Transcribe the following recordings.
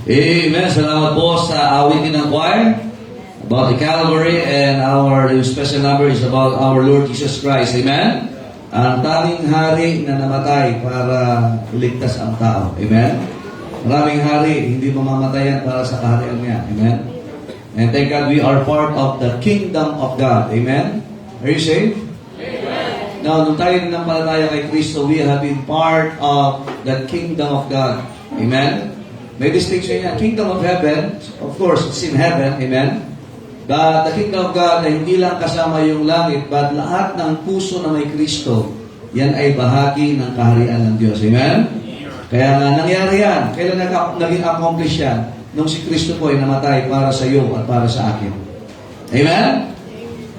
Amen. Salamat po sa awitin ng choir about the Calvary, and our special number is about our Lord Jesus Christ. Amen. Ang tanging hari na namatay para iligtas ang tao. Amen. Maraming hari, hindi mamamatayan para sa kaharian niya. Amen. And thank God we are part of the kingdom of God. Amen. Are you saved? Amen. Now, nung tayo nanampalataya kay Kristo, we have been part of the kingdom of God. Amen. May distinction yan. Kingdom of heaven, of course, it's in heaven. Amen. But the kingdom of God ay hindi lang kasama yung langit, but lahat ng puso na may Kristo, yan ay bahagi ng kaharian ng Diyos. Amen? Kaya nga nangyari yan. Kailan naging accomplish yan? Nung si Kristo po ay namatay para sa iyo at para sa akin. Amen?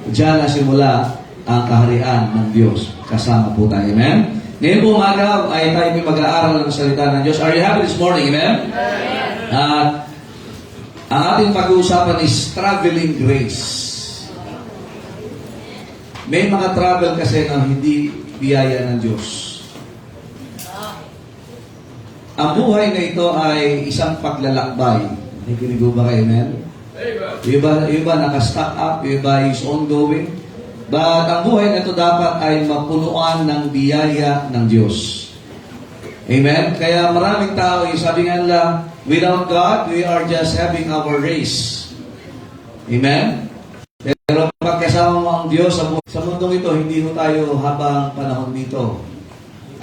Diyan nasimula ang kaharian ng Diyos. Kasama po tayo. Amen? Ngayon po umaga ay tayo may mag-aaral ng salita ng Diyos. Are you happy this morning? Amen? Ang ating pag-uusapan is traveling grace. May mga travel kasi na hindi biyaya ng Diyos. Ang buhay na ito ay isang paglalakbay. Nakikinig ba kayo, amen? Yung iba naka-stack up, yung iba is ongoing. But ang buhay na ito dapat ay mapunuan ng biyaya ng Diyos. Amen? Kaya maraming tao, sabi nga nila, without God, we are just having our race. Amen? Pero pag kasama mo ang Diyos sa mundong ito, hindi mo tayo habang panahon dito.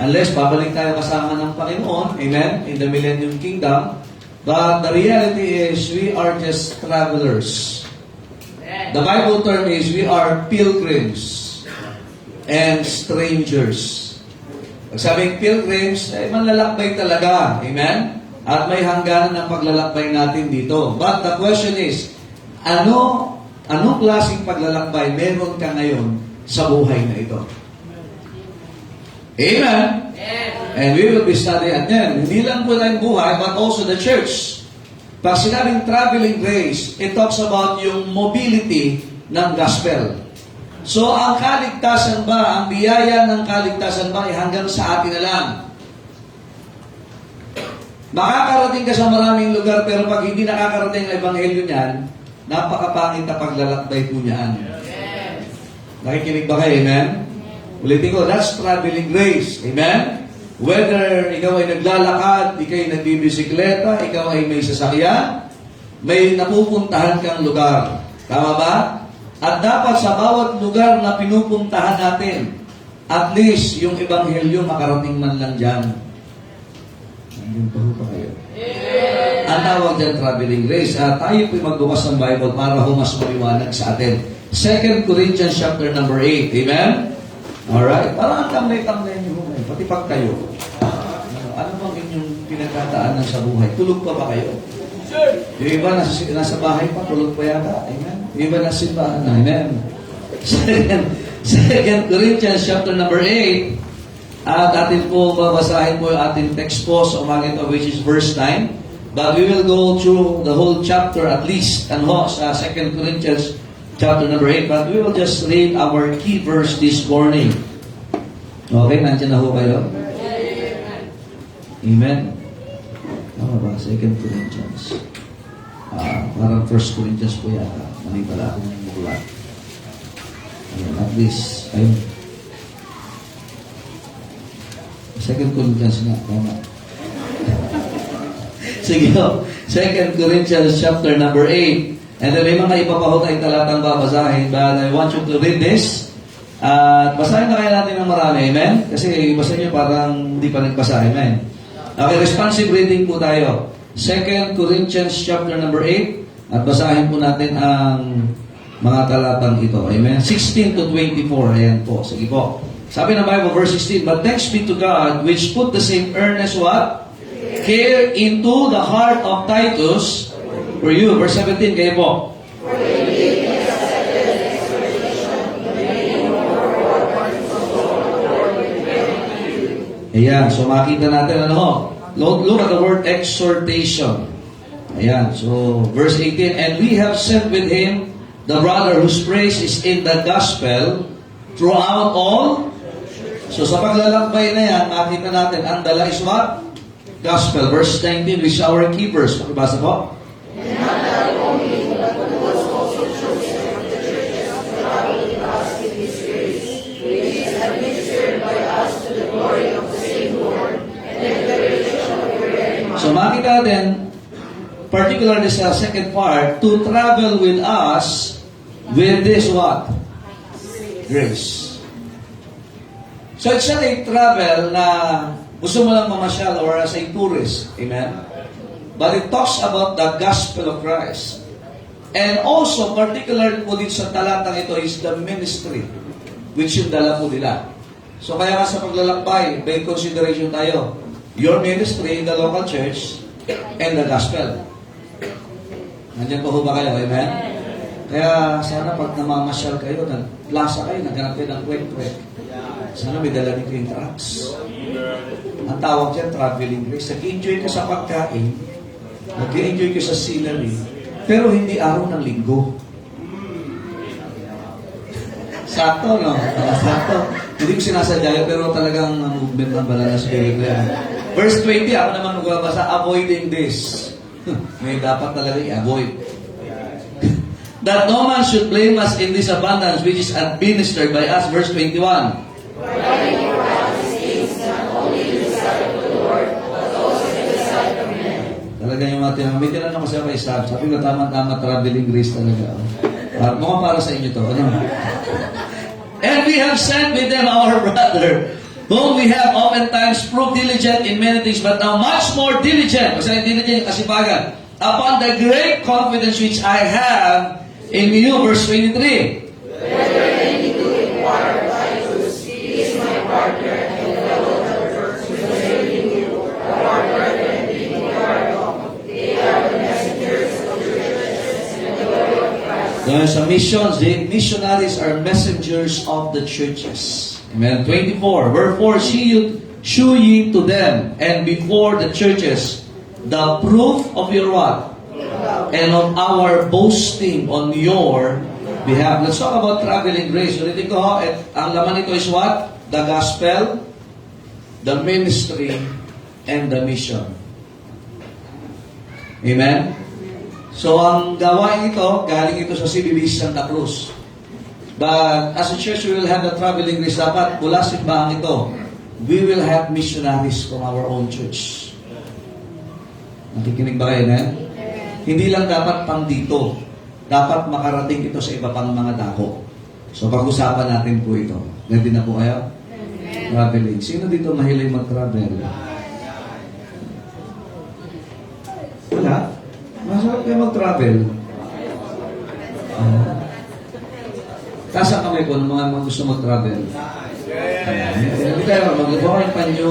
Unless babalik tayo kasama ng Panginoon, amen, in the Millennium Kingdom. But the reality is, we are just travelers. The Bible term is, we are pilgrims and strangers. Pag sabing pilgrims, ay manlalakbay talaga. Amen? At may hangganan ng paglalakbay natin dito. But the question is, anong klaseng paglalakbay meron ka ngayon sa buhay na ito? Amen? And we will be studying yan. Hindi lang po tayong buhay, but also the church. Pag sinabing traveling grace, it talks about yung mobility ng gospel. So, ang kaligtasan ba, ang biyaya ng kaligtasan ba, ay hanggang sa atin na lang. Makakarating ka sa maraming lugar, pero pag hindi nakakarating ang ebanghelyo niyan, napakapangit na paglalakbay po niyan. Nakikinig ba kayo, amen? Ulitin ko, that's traveling grace. Amen? Whether ikaw ay naglalakad, ikaw ay nagbibisikleta, ikaw ay may sasakyan, may napupuntahan kang lugar. Tama ba? At dapat sa bawat lugar na pinupuntahan natin, at least yung ebanghelyo makarating man lang dyan. Nandiyan pa kayo. Ang tawag dyan, traveling grace. Tayo po'y magbukas ng Bible para mas maliwanag sa atin. 2 Corinthians chapter number 8. Amen? Alright. Parang ang tamlay-tamlay niyo. Pati pag kayo. Ano bang inyong pinagkataanan sa buhay? Tulog pa ba kayo? Yung iba nasa bahay pa, tulog pa yata. Amen? Yung iba nasa simbahan. Amen? 2 Corinthians chapter number 8. At atin po babasahin po yung ating text po sa umaga ito, which is verse 9. But we will go through the whole chapter at least, sa 2 Corinthians chapter number 8. But we will just read our key verse this morning. Okay, nandiyan na ho kayo? Amen. Tama ba? 2 Corinthians. Parang 1 Corinthians po yata. Mali pala akong bulat. At least, ayun. 2 Corinthians nga, tama. Sige ho. 2 Corinthians chapter number 8. And then may mga iba pa ho tayong talatang babasahin, but I want you to read this. At basahin na kaya natin ng marami, amen? Kasi basa nyo parang hindi pa nagbasa, amen? Okay, responsive reading po tayo. 2 Corinthians chapter number 8. At basahin po natin ang mga talatang ito, amen? 16 to 24, ayan po. Sige po. Sabi ng Bible, verse 16, but thanks be to God, which put the same earnest what? Care into the heart of Titus, for you. Verse 17, kayo po. Ayan, so makita natin look at the word exhortation. Ayan, so verse 18, and we have sent with him the brother whose praise is in the gospel throughout all. So sa paglalakbay na yan, makita natin, ang dala is what? Gospel. Verse 19, which are our keepers. Pakibasa po. So makita natin, particularly sa second part, to travel with us with this what? Grace. So it's not a travel na gusto mo lang mamasyal or as a tourist. Amen? But it talks about the gospel of Christ. And also, particularly po dito sa talatang ito is the ministry, which yung dala po nila. So kaya nga sa paglalakbay, may consideration tayo. Your ministry in the local church and the gospel. Nandiyan po ba kayo? Amen? Kaya sana pag namamasyal kayo, nagplasa kayo, naghanap kayo ng kwek-kwek. Sana may dala din kayong tracts. Ang tawag dyan, traveling grace. Nag-enjoy ka sa pagkain, nag-enjoy ka sa scenery, pero hindi araw ng linggo. Sakto, no? Sakto. Hindi ko sinasadya yun, pero talagang movement ng banal na spirit yan. Verse 20, ako naman magbabasa, avoiding this. May dapat talaga i-avoid. That no man should blame us in this abundance which is administered by us. Verse 21. Talaga yung mga tinanong. May tinanong kasi ako isa. Sabi ko, tama-tama traveling grace talaga. Mukhang para sa inyo to. Ano? And we have sent with them our brother, whom we have oftentimes proved diligent in many things, but now much more diligent. Kasi diligent yung kasipagan. Upon the great confidence which I have in you. Verse 23. Whether any do inquire Titus, he is my partner and fellow worker concerning you, our brethren being inquired of. They are the messengers of the churches and the glory of Christ. Sa missions, the missionaries are messengers of the churches. Amen. 24. Wherefore shew ye to them and before the churches the proof of your what? And of our boasting on your behalf. Let's talk about traveling grace. Ulitin ko ho, ang laman nito is what? The gospel, the ministry, and the mission. Amen? So, ang gawain ito, galing ito sa CBB Santa Cruz. But as a church, we will have the traveling grace. Dapat mula simbahan ito, we will have missionaries from our own church. Nakikinig ba kayo, ne? Hindi lang dapat pang dito. Dapat makarating ito sa iba pang mga dako. So pag-usapan natin po ito. Ready na po kayo? Traveling. Sino dito mahilig mag-travel? Wala? Masarap kayo mag-travel. Tasa kami po ng mga gusto mag-travel. Hindi tayo mag-gawa yung panyo.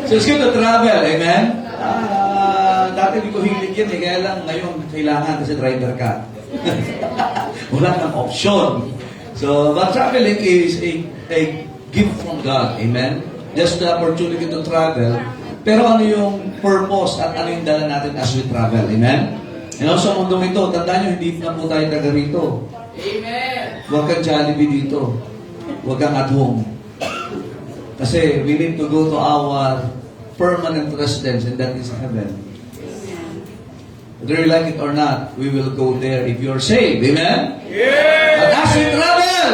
So it's good to travel. Amen? Dati hindi ko hilig yan kaya lang ngayon kailangan kasi driver ka. Wala kang option. So, but traveling is a gift from God. Amen? Just the opportunity to travel. Pero ano yung purpose at ano yung dala natin as we travel? Amen? And also, mundong ito, tandaan nyo, hindi na po tayo taga rito. Amen! Huwag kang Jollibee dito. Huwag kang at home. Kasi we need to go to our permanent residence and that is heaven. Whether you like it or not, we will go there if you're saved. Amen? Yeah! But as we travel,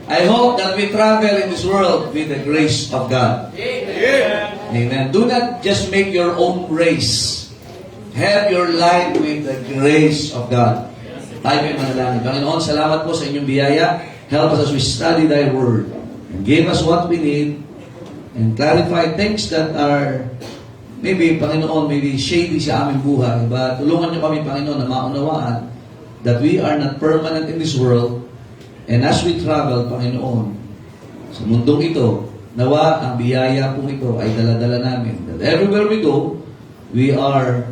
I hope that we travel in this world with the grace of God. Amen. Amen. Do not just make your own race. Have your life with the grace of God. Tayo may manalangin. Panginoon, salamat po sa inyong biyaya. Help us as we study Thy Word. And give us what we need. And clarify things that are maybe, Panginoon, maybe shady sa aming buhay. But tulungan niyo kami, Panginoon, na maunawaan that we are not permanent in this world. And as we travel, Panginoon, sa mundong ito, nawa ang biyaya po ito ay dala-dala namin. That everywhere we go, we are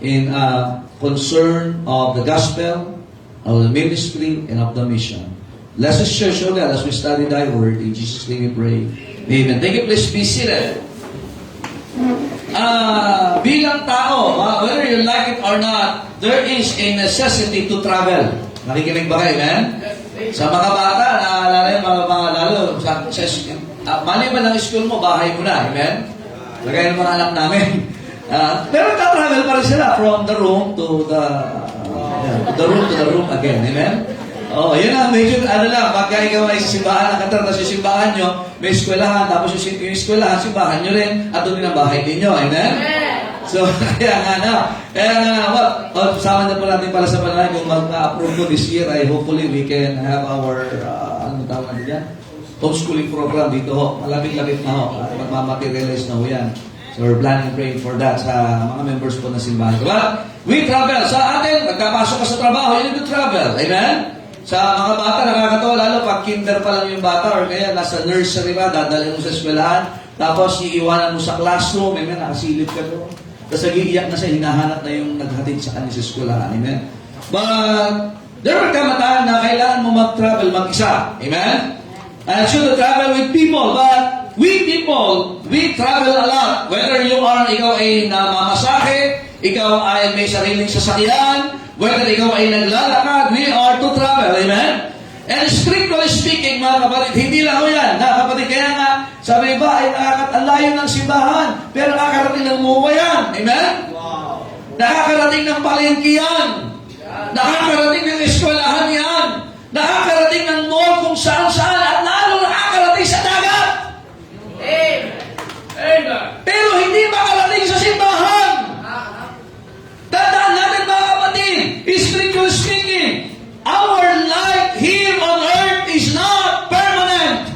in a concern of the gospel, of the ministry, and of the mission. Bless us, church, O God, as we study Thy Word. In Jesus' name we pray. Amen. Thank you. Please be seated. Bilang tao, whether you like it or not, there is a necessity to travel. Nakikinig ba kayo, amen? Sa mga bata, naalala yung mga lalo, maliban ng school mo, bahay mo na, amen? Lagay ng mga anak namin. Pero travel pa rin sila from the room to the room again. Amen? Oh, yun ang medyo, lang, pagka ikaw ay sa simbahan, nakatara sa simbahan nyo, may eskwelahan, tapos yung eskwelahan, simbahan nyo rin, at doon din ang bahay ninyo. Amen? So, kaya sama na po natin para sa panalangin kung mag-approve ko this year, hopefully we can have our, ano tawag natin yan? Homeschooling program dito ho. Malapit-lapit na ho. Magmamaterialize na ho yan. So we're planning and praying for that sa mga members po ng simbahan. Diba? We travel. Sa atin, pagkapasok ka sa trabaho, you need to travel. Amen? Sa mga bata, nakakatawa lalo pag kinder pa lang yung bata or kaya nasa nursery pa, dadalhin mo sa eskwelahan, tapos iiwanan mo sa classroom, amen, nakasilip ka doon. Tapos nagiiyak na siya, hinahanap na yung naghatid sa kanya sa eskwelahan. Amen? But there will come a time na kailangan mo mag-travel mag-isa. Amen? And should travel with people, but we people, we travel a lot. Whether you are, ikaw ay namamasahe, ikaw ay may sariling sasakyan, whether ikaw ay naglalakad, we are to travel. Amen? And strictly speaking, mga kapatid, hindi lang ho yan. Kapatid, kaya nga, sabi ba, ay nakakatalayo ng simbahan, pero nakakarating ng muwa yan. Amen? Wow. Nakakarating ng palengke yan. Nakakarating ng eskwelahan yan. Nakakarating ng mall kung saan-saan at lalo nakakarating sa dagat. Pero hindi makarating sa simbahan. Tandaan natin mga kapatid, strictly speaking, our life here on earth is not permanent.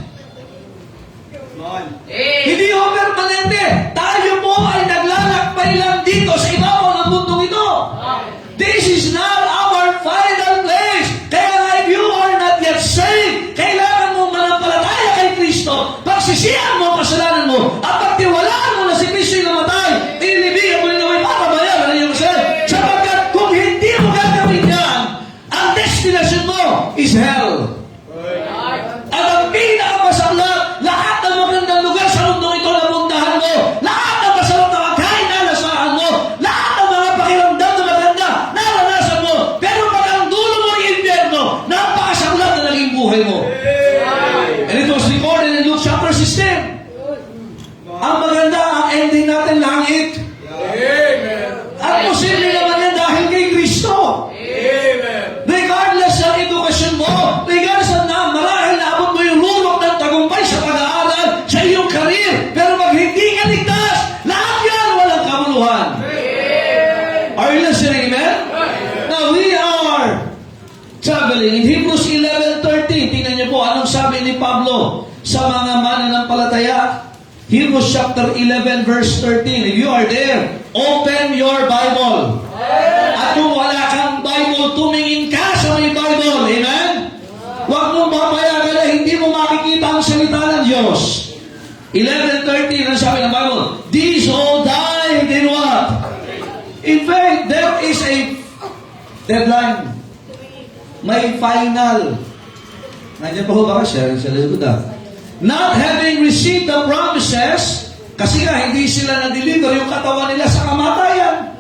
Hindi ho permanente. Tayo po ay naglalakbay lang dito sa ibabaw ng mundong ito. This is not our final place. Kaya if you are not yet saved, kailangan mo manampalataya kay Kristo. Pagsisihan mo ang kasalanan mo at pagtiwalaan mo na si Kristo yung namatay, inilibigan mo rin naman para bayaran ang iyong kasalanan. Sapagkat kung hindi mo gagawin yan, ang destination mo is hell. At ang pinakamasarap, lahat ng magandang lugar sa mundong ito na puntahan mo, lahat ng masarap na magkain na nasahan mo, lahat ng mga pakiramdam na maganda, naranasan mo, pero pag ang dulo mo ng impyerno, napakasarap na naging buhay mo. And it was recorded in Luke chapter 16. Ang maganda, ang ending natin langit. At posible naman yan dahil kay Kristo. Regardless ng edukasyon mo, regardless na marahil naabot mo yung rulok ng tagumpay sa pag-aaral, sa iyong karir, pero pag hindi ka ligtas, lahat yan walang kamuluhan. Are you listening, amen? Now, we are traveling. In Hebrews 11:13, tingnan niyo po anong sabi ni Pablo sa mga mananampalataya. Hebrews chapter 11 verse 13. If you are there, open your Bible. At kung wala kang Bible, tumingin ka sa may Bible. Amen? Huwag mong papayagan na hindi mo makikita ang salita ng Diyos. 11:13, ang sabi ng Bible, these all died in what? In fact, there is a deadline. May final. Nandiyan pa ho ba siya? Sa likod not having received the promises, kasi nga hindi sila na-deliver yung katawan nila sa kamatayan.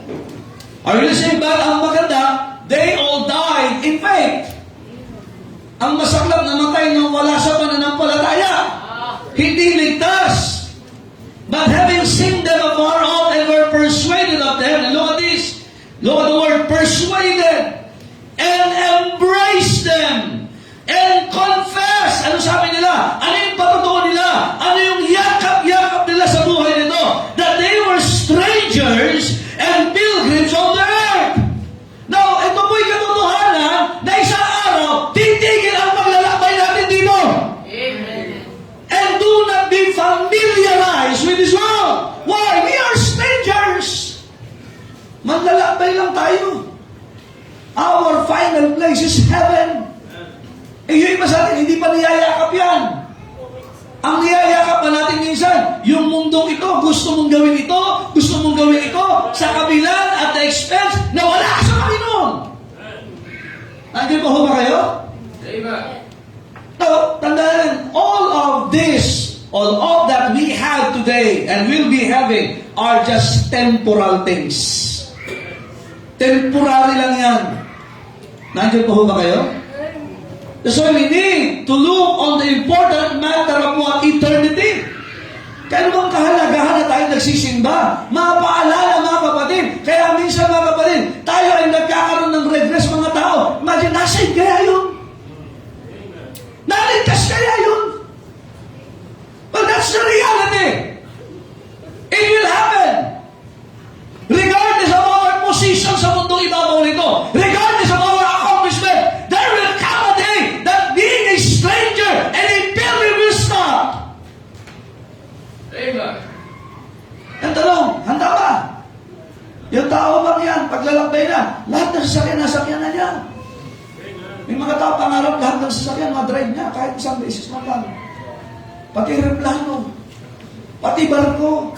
Are you listening? But ang maganda, they all died in faith. Ang masaklap na matay nang wala sa pananampalataya. Hindi ligtas. But having seen them afar off and were persuaded of them, and look at this, look at the word persuaded, and embraced them, and confess. Ano sabi nila? Ano yung patutuo nila? Ano yung yakap-yakap nila sa buhay nito? That they were strangers and pilgrims on the earth. Now, ito po'y katotohanan na isang araw, titigil ang paglalakbay natin dito. Amen. And do not be familiarized with this world. Why? We are strangers. Maglalakbay lang tayo. Our final place is heaven. Yung iba sa atin, hindi pa niyayakap yan. Ang niyayakap na natin minsan, yung mundong ito, gusto mong gawin ito, gusto mong gawin ito, sa kabilang at the expense na wala ka sa Panginoon. Nandiyan po ba kayo? Amen. So, tandaan, all of this, all of that we have today and will be having are just temporal things. Temporary lang yan. Nandiyan po ba kayo? So we need to look on the important matter of what eternity. Kaya bang kahalagahan na tayo nagsisimba? Mapaalala mga kapatid. Kaya minsan mga kapatid, tayo ay nagkakaroon ng regress mga tao. Imagine, nasa'yo kaya yun? Naligtas kaya yun? But that's the reality. It will happen. Regardless of our position sa mundong ibabaw nito, regardless of our accomplishment, there will come a day that being a stranger and a pilgrim will stop. Amen. Ang tanong, handa ba? Yung tao bang yan, paglalakbay na, lahat ng sasakyan, nasakyan na niya. May mga tao pangarap lahat ng sasakyan, madrive niya, kahit isang beses man lang. Pati aeroplano, pati barko.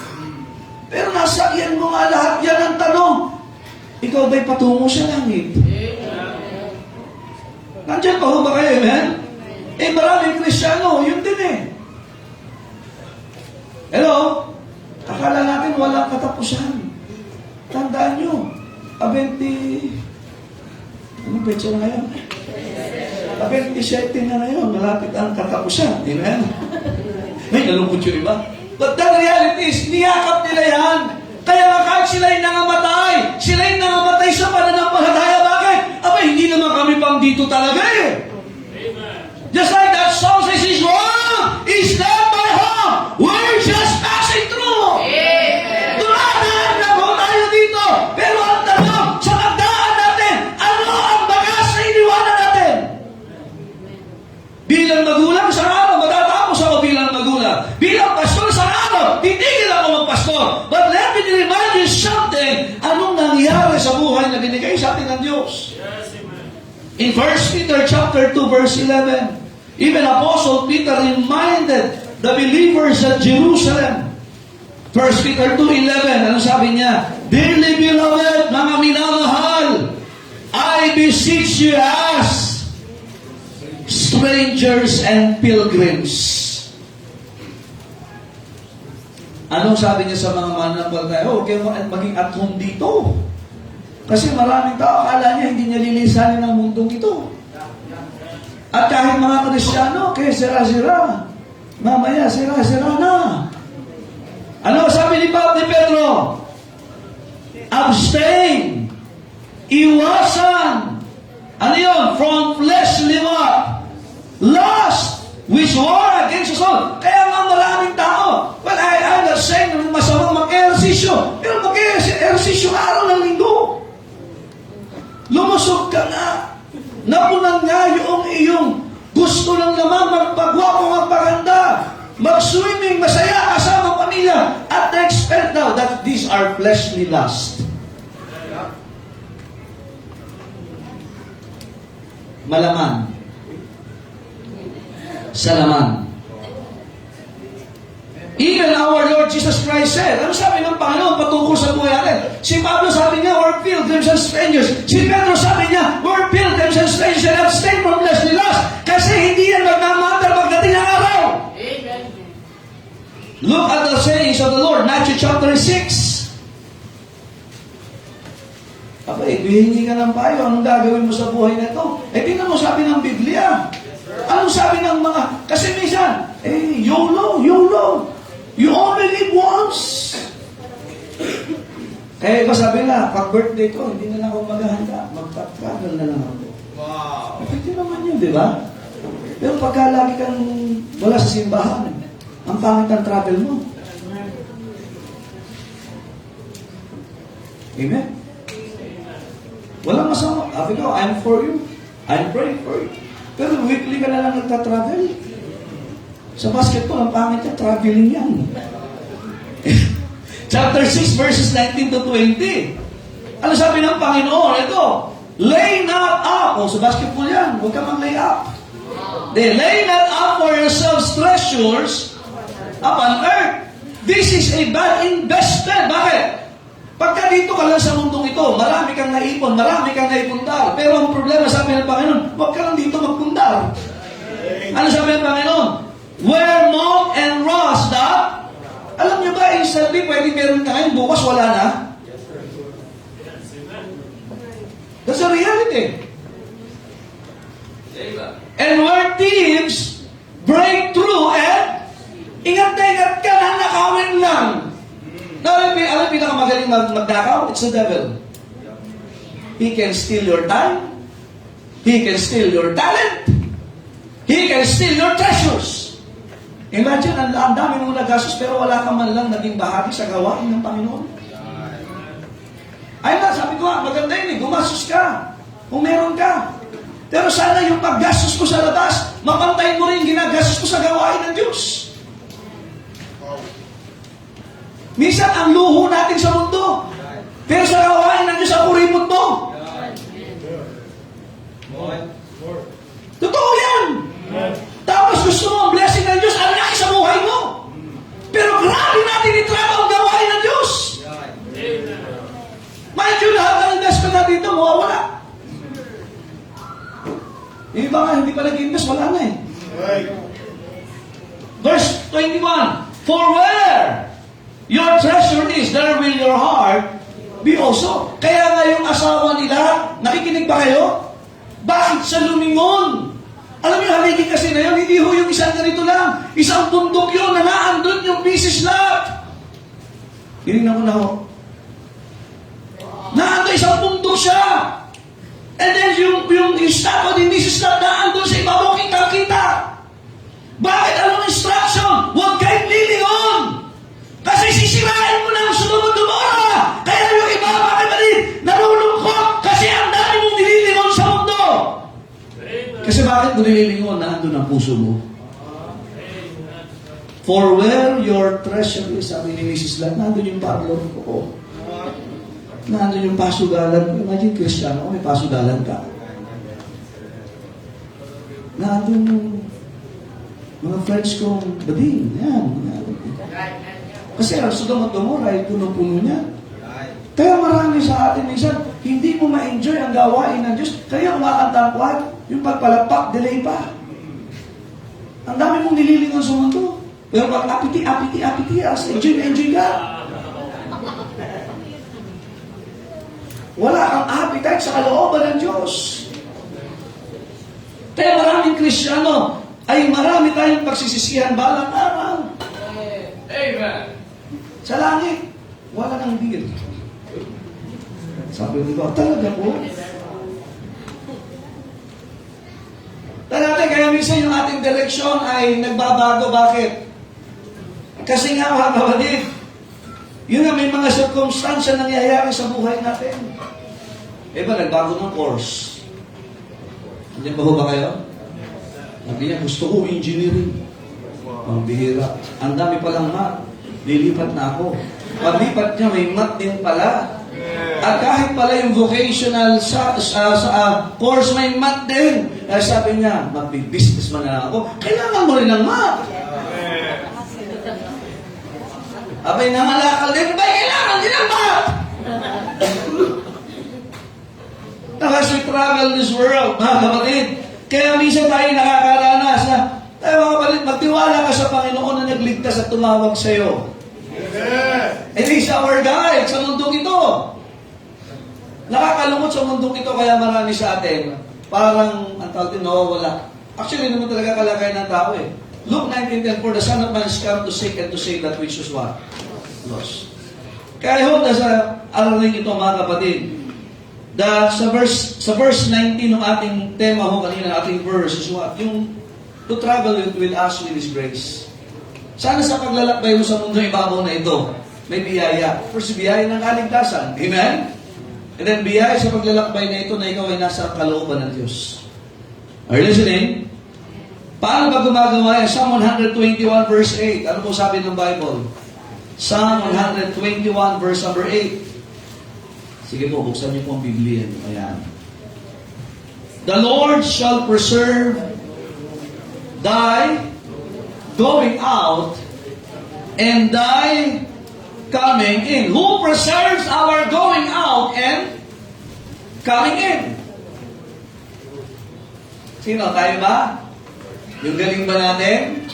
Pero nasakyan mo nga lahat yan ang tanong. Ikaw ba'y patungo sa langit? Nandiyan pa ho ba kayo, amen? Eh, maraming Kristyano, yun din eh. Hello? Akala natin walang katapusan. Tandaan nyo, 20... Anong petsa na ngayon? 27 na ngayon, malapit ang katapusan. Amen? May nalungkot yung iba. But the reality is, niyakap nila yan. Kaya nga kahit sila'y nangamatay sa pananampalataya. Bakit? Aba, hindi naman kami pang dito talaga eh. Just like that song says, His word is not my home. We're just passing through. Dumadaan na po tayo dito. Pero ang tanong, sa pagdaan natin, ano ang bagas na iniwanan natin? Bilang magulang sa araw, matatapos ako bilang magulang. Bilang pastor sa araw, titigil ako magpastor. But let me remind you something. Anong nangyari sa buhay na binigay sa atin ng Diyos? In 1 Peter chapter 2 verse 11, even Apostle Peter reminded the believers at Jerusalem. 1 Peter 2:11, ano sabi niya? Dearly beloved, mga minamahal, I beseech you as strangers and pilgrims. Anong sabi niya sa mga mananampalataya? Oh, kayo maging at home dito. Kasi maraming tao, akala niya hindi niya lilisanin ang mundong ito. At kahit mga Kristyano, kaya sira-sira. Mamaya, sira-sira na. Ano sabi ni Pedro? Abstain. Iwasan. Ano yun? From fleshly what? Lust. Which war against us all. Kaya nga maraming tao. Well, I'm not saying na masamang mag-ehersisyo. Pero mag-ehersisyo araw ng linggo. Lumusog ka nga. Napunan nga yung iyong gusto lang naman magpagwapo, magpaganda, mag-swimming, masaya, kasama pamilya, at expect now that these are fleshly lust. Malaman. Salaman. Even our Lord Jesus Christ said, ano sabi ng Panginoon patungkol sa buhay natin? Si Pablo sabi niya, we're pilgrims and strangers. Si Pedro sabi niya, we're pilgrims and strangers and abstain from fleshly lust. Kasi hindi yan magmamatter pagdating ng araw. Amen. Look at the sayings of the Lord, Matthew chapter 6. Abay, hihingi ka ng payo, anong gagawin mo sa buhay na ito? Eh, tingnan mo sabi ng Biblia. Anong sabi ng mga, kasi minsan, YOLO. You only live once. Kaya iba sabi na, pag birthday ko, hindi na lang ako maghahanda. Magpa-travel na lang ako. Wow. Pwede naman yun, di ba? Pero pagka lagi kang wala sa simbahan, ang pangit ang travel mo. Amen? Walang masama. Sabi ko, I'm for you. I'm praying for you. Pero weekly ka na lang nagta-travel. Sa basketball, ang pangit yan, traveling yan. Chapter 6, verses 19 to 20. Ano sabi ng Panginoon? Ito, lay not up. O, sa basketball yan, huwag ka mag-lay up. Lay not up for yourselves treasures upon earth. This is a bad investment. Bakit? Pagka dito ka lang sa mundong ito, marami kang naipon, marami kang naipundar. Pero ang problema, sabi ng Panginoon, huwag ka lang dito magpundar. Ano sabi ng Panginoon? Where moth and rust up. Alam niyo ba, instantly, pwede meron ka ngayon, bukas wala na? That's a reality. And where thieves break through and Ingat na ingat ka na nakawin lang. Alam pinakamagaling magnakaw? It's the devil. He can steal your time. He can steal your talent. He can steal your treasures. Imagine, ang dami mong nagastos pero wala ka man lang naging bahagi sa gawain ng Panginoon. Ay na, sabi ko maganda yun gumastos ka. Kung meron ka. Pero sana yung paggastos ko sa labas, mapantayin mo rin ginagastos ko sa gawain ng Diyos. Minsan, ang luho natin sa mundo. Pero sa gawain ng Diyos, ang kuripot mo. Totoo yan. Tapos gusto mo ang blessing ng Diyos, ang laki sa buhay mo. Pero grabe natin itrama ang gawain ng Diyos. Mind you, lahat ng investment natin dito, mawawala. Yung iba nga, hindi pa nag-invest, wala na eh. Verse 21, for where your treasure is, there will your heart be also. Kaya nga yung asawa nila, nakikinig ba kayo? Bakit sa lumingon? Alam niyo, haligi kasi na yun, hindi ho yung isang ganito lang. Isang bundok yun, na naandun yung business lot. Hinignan ko na ho. Naandun isang bundok siya. And then yung stock o yung business lot, naandun sa ibabaw kita. Bakit? Anong instruction? Huwag kayong lilingon. Kasi sisirain mo na ang sumunod ng oras. Kaya yung iba, bakit ba rin nalulungkot? Kasi ang dami mong nililingon sa mundo. Kasi bakit mo nililingon? Nandun ang puso mo. For where your treasure is, sabi ni Mrs. Lang, nandun yung parlor ko. Nandun yung pasugalan. Imagine, Kristiyano, may pasugalan ka. Nandun yung mga friends kong bading. Yan. Kasi ang sugamot-dumor ay puno-puno niya. Kaya marami sa atin minsan, hindi mo ma-enjoy ang gawain ng Diyos. Kaya umakanta ang yung pagpalapak, delay pa. Ang dami mong nililingon sa mundo. Pero pag apiti, enjoy ka. Wala kang appetite sa kalooban ng Diyos. Kaya maraming Kristiyano ay marami tayong pagsisisihan balang araw. Amen. Sa langit, wala nang deal. Sabi ko, talaga po? Talaga, kaya minsan yung ating direksyon ay nagbabago. Bakit? Kasi nga, mga kapatid, yun nga may mga circumstansya nangyayari sa buhay natin. Iba, nagbago ng course. Hindi ba ba kayo? Sabi niya, gusto ko engineering. Ang bihira. Ang dami palang math. Lilipat na ako. Paglipat niya, may math din pala. At kahit pala yung vocational course, may math din. Kaya sabi niya, mag-business man na ako. Kailangan mo rin ng math. Abay, nangalakal din. Abay, kailangan din ng math. As we travel this world, mga kapatid, kaya minsan tayo nakakaranas na tayo mga kapatid, magtiwala ka sa Panginoon na nagligtas at tumawag sa iyo. And He's our guide sa mundong ito. Nakakalungkot sa mundong ito, kaya marami sa atin, parang, ang tawag din, nawawala. Actually, naman talaga kalagayan ng tao eh. Luke 19:10, for the Son of Man is come to seek and to save that which is what? Lost. Kaya ho, sa araling ito, mga kapatid, sa verse 19 ng ating tema ho kanina, ating verse is what? Yung to travel with us with His grace. Sana sa paglalakbay mo sa mundo ibabaw na ito, may biyaya. First, biyaya ng kaligtasan. Amen? And then, biyaya sa paglalakbay na ito na ikaw ay nasa kalooban ng Diyos. Are you listening? Paano ba gumagawa yan? Psalm 121 verse 8. Ano po sabi ng Bible? Psalm 121 verse number 8. Sige po, buksan niyo po ang Biblia. Ayan. The Lord shall preserve thy going out and thy coming in. Who preserves our going out and coming in? Sino? Tayo ba? Yung galing ba natin?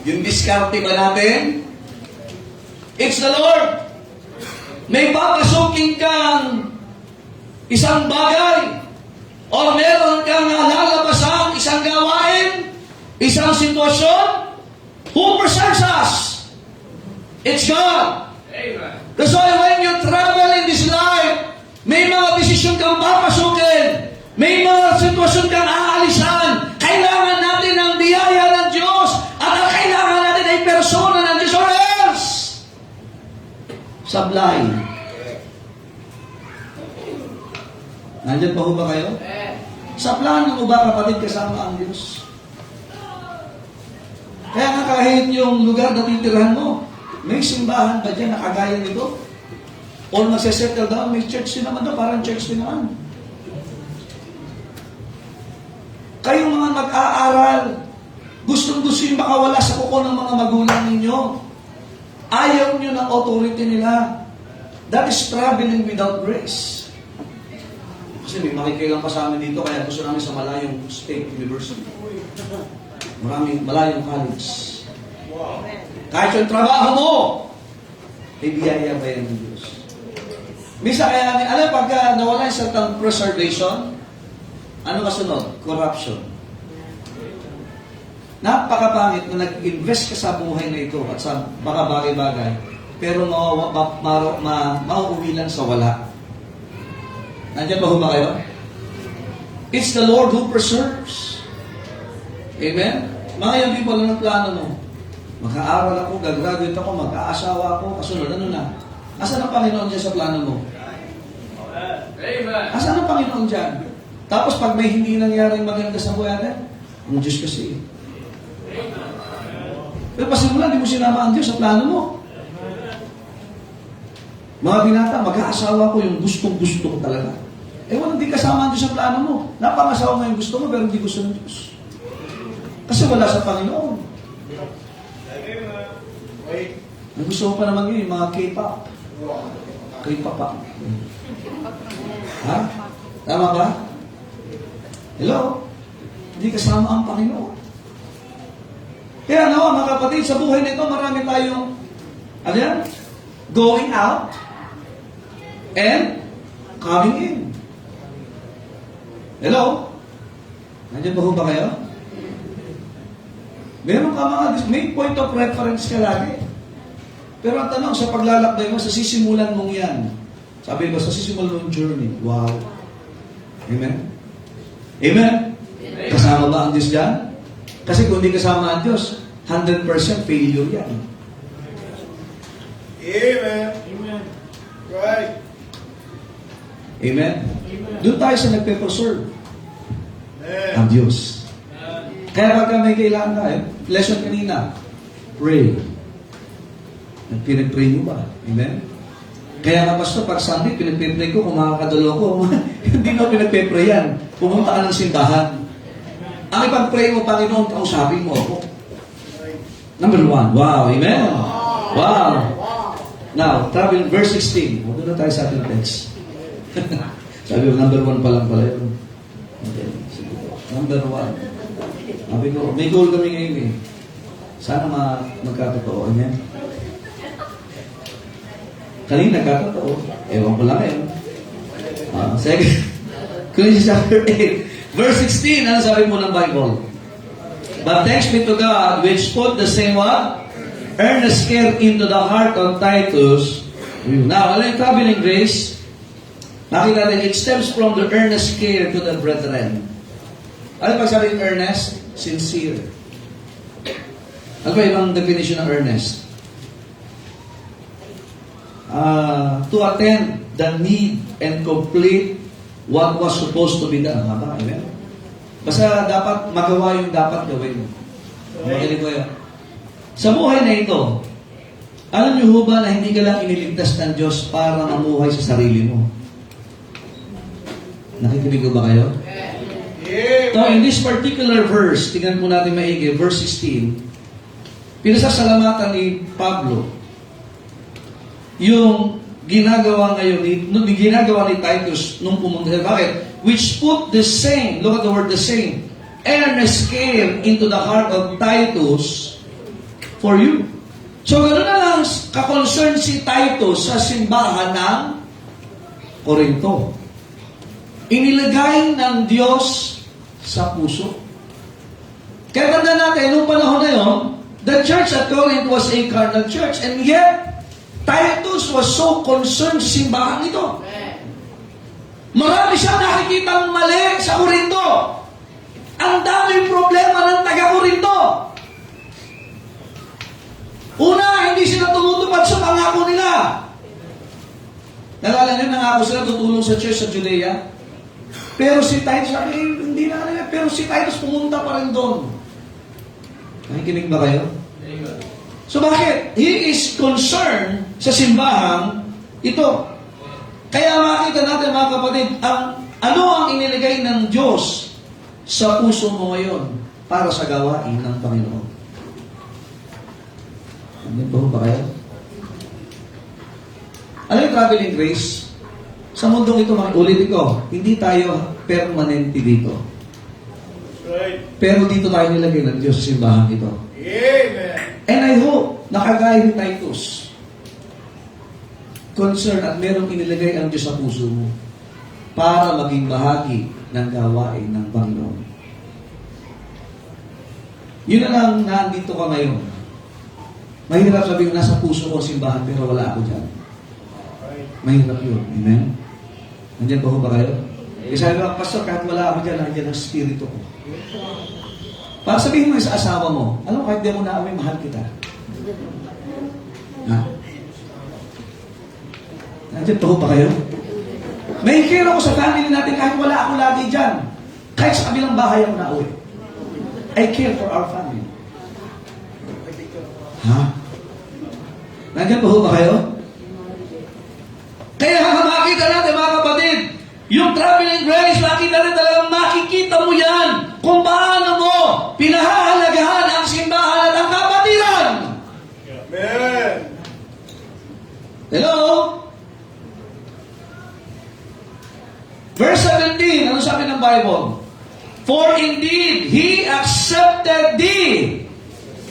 Yung diskarte ba natin? It's the Lord. May papasukin kang isang bagay o meron kang lalabasang isang gawain, isang sitwasyon, Who preserves us? It's God. Amen. That's why when you travel in this life, may mga desisyon kang papasukin, may mga sitwasyon kang aalisan, kailangan natin ng biyaya ng Diyos, at ang kailangan natin ay persona ng Diyos, or else, sablay. Nandiyan pa ho ba kayo? Sablahan ng uba, kapatid, kasama ang Diyos. Kaya nga kahit yung lugar na titirahan mo, may simbahan ba dyan na kagaya nito? O magsisettle down, may church din naman doon, parang church din naman. Kayong mga mag-aaral, gustong-gusto yung makawala sa kuko ng mga magulang ninyo. Ayaw nyo ng authority nila. That is traveling without grace. Kasi may makikilang pa sa amin dito, kaya gusto namin sa malayong state university. Maraming malayong college. Kahit yung trabaho mo, ay biyaya ba yan ng Diyos? Misa kaya, alam, pagka nawala yung certain preservation, ano kasunod? Corruption. Napakapangit na nag-invest ka sa buhay na ito at sa mga bagay-bagay, pero mauuwi lang sa wala. Nandiyan ba ho ba kayo? It's the Lord who preserves. Amen? Mga young people, anong plano mo? Mag-aaral ako, gagraduate ako, mag-aasawa ako, kasunod, ano na? Asan ang Panginoon dyan sa plano mo? Amen. Asan ang Panginoon dyan? Tapos pag may hindi nangyaring maganda sa buhay natin, ang Diyos kasi. Pero pasimula, di mo sinama ang Diyos sa plano mo. Mga binata, mag-aasawa ko yung gustong-gusto ko talaga. Walang di kasama ang Diyos sa plano mo. Napangasawa mo yung gusto mo, pero hindi gusto ng Diyos. Kasi wala sa Panginoon. Ang gusto mo pa naman yun, yung mga K-pop. K-pop pa. Ha? Tama ba? Hello? Hindi kasama ang Panginoon. Kaya nawa, mga kapatid, sa buhay nito, marami tayong, ano yan? Going out and coming in. Hello? Nandiyan ba ho ba kayo? Meron ka mga, may point of reference ka lagi. Pero ang tanong, sa paglalakbay mo, sa sisimulan mong yan. Sabi ko, sa sisimulan mong journey. Wow. Amen? Amen? Kasama ba ang Diyos dyan? Kasi kung hindi kasama ang Diyos, 100% failure yan. Amen. Amen. Right. Amen? Doon tayo sa nagpe-preserve. Ang Diyos. Kaya pagka may kailangan tayo, lesson kanina, pray. Pinag-pray mo ba? Amen? Kaya nga pastor, pag Sunday, pinag-pray ko, kung makakadalo ko, hindi na pinag-pray yan. Pumunta ka ng simbahan. Ang ipag-pray mo, Panginoon, kausapin mo ako. Number 1. Wow. Amen? Wow. Now, travel, verse 16. Huwag na tayo sa ating text. Sabi ko, number 1 pa lang pala yun. Okay. Number 1. Sabi ko, may goal kami ngayon eh. Sana magkatotoo niya. Kanina kakatotoo. Ewan ko lang yun. Second, Corinthians chapter 8. Verse 16, ano sabi mo ng Bible? But thanks be to God, which put the same what? Earnest care into the heart of Titus. Now, ano yung traveling grace? Nakita natin, it stems from the earnest care to the brethren. Ano pag sabi ng earnest? Sincere. Ano ba ibang definition ng earnest? To attend the need and complete what was supposed to be done. Haba, amen? Basta dapat magawa yung dapat gawin. Makinig ko yan. Sa buhay na ito, alam niyo ho ba na hindi ka lang iniligtas ng Diyos para mamuhay sa sarili mo? Nakikinig ko ba kayo? So, in this particular verse, tingnan po natin maigi, verse 16, pinasasalamatan ni Pablo yung ginagawa ngayon, ginagawa ni Titus nung pumunta. Bakit? Which put the same, look at the word the same, earnest care into the heart of Titus for you. So, gano'n na lang ka-concern si Titus sa simbahan ng Corinto. Inilagay ng Diyos sa puso. Kaya tanda natin, nung panahon na yun, The church at Corinth was a carnal church, and yet, Titus was so concerned sa simbahan ito. Marami siyang nakikitang mali sa Korinto. Ang daming problema ng taga-Korinto. Una, hindi sila tumutupad sa pangako nila. Nalala niyo, nangako sila tutulong sa church sa Judea. Pero si Titus, sabi, hindi na nila. Pero si Titus pumunta pa rin doon. Nakikinig ba kayo? So bakit? He is concerned sa simbahang ito. Kaya makita natin mga kapatid, ano ang iniligay ng Diyos sa puso mo ngayon para sa gawain ng Panginoon? Ano ba kayo? Ano yung traveling grace? Sa mundong ito, ulitin ko, hindi tayo permanente dito. Right. Pero dito tayo nilagay ng Diyos sa simbahan ito. Amen. And I hope, nakagaya ni Titus, concern at merong inilagay ang Diyos sa puso mo para maging bahagi ng gawain ng Panginoon. Yun na lang, nandito ka ngayon. Mahirap sabihin, nasa puso ko ang simbahan pero wala ako dyan. Mahirap yun. Amen? Nandiyan po ba kayo? Kasi sabi ko, Pastor, kahit wala ako dyan, nandiyan ang spirito ko. Para sabihin mo sa asawa mo, alam mo, kahit di mo na amin, mahal kita. Ha? Nandiyan po ba kayo? May care ako sa family natin kahit wala ako lagi dyan. Kahit sa kabilang bahay ako nauwi. I care for our family. Ha? Nandiyan po ba kayo? Kaya makita natin mga kapatid, yung traveling grace, makita rin talagang makikita mo yan kung paano mo pinahahalagahan ang simbahan at ang kapatiran. Amen. Hello? Verse 17, ano sabi ng Bible? For indeed, He accepted the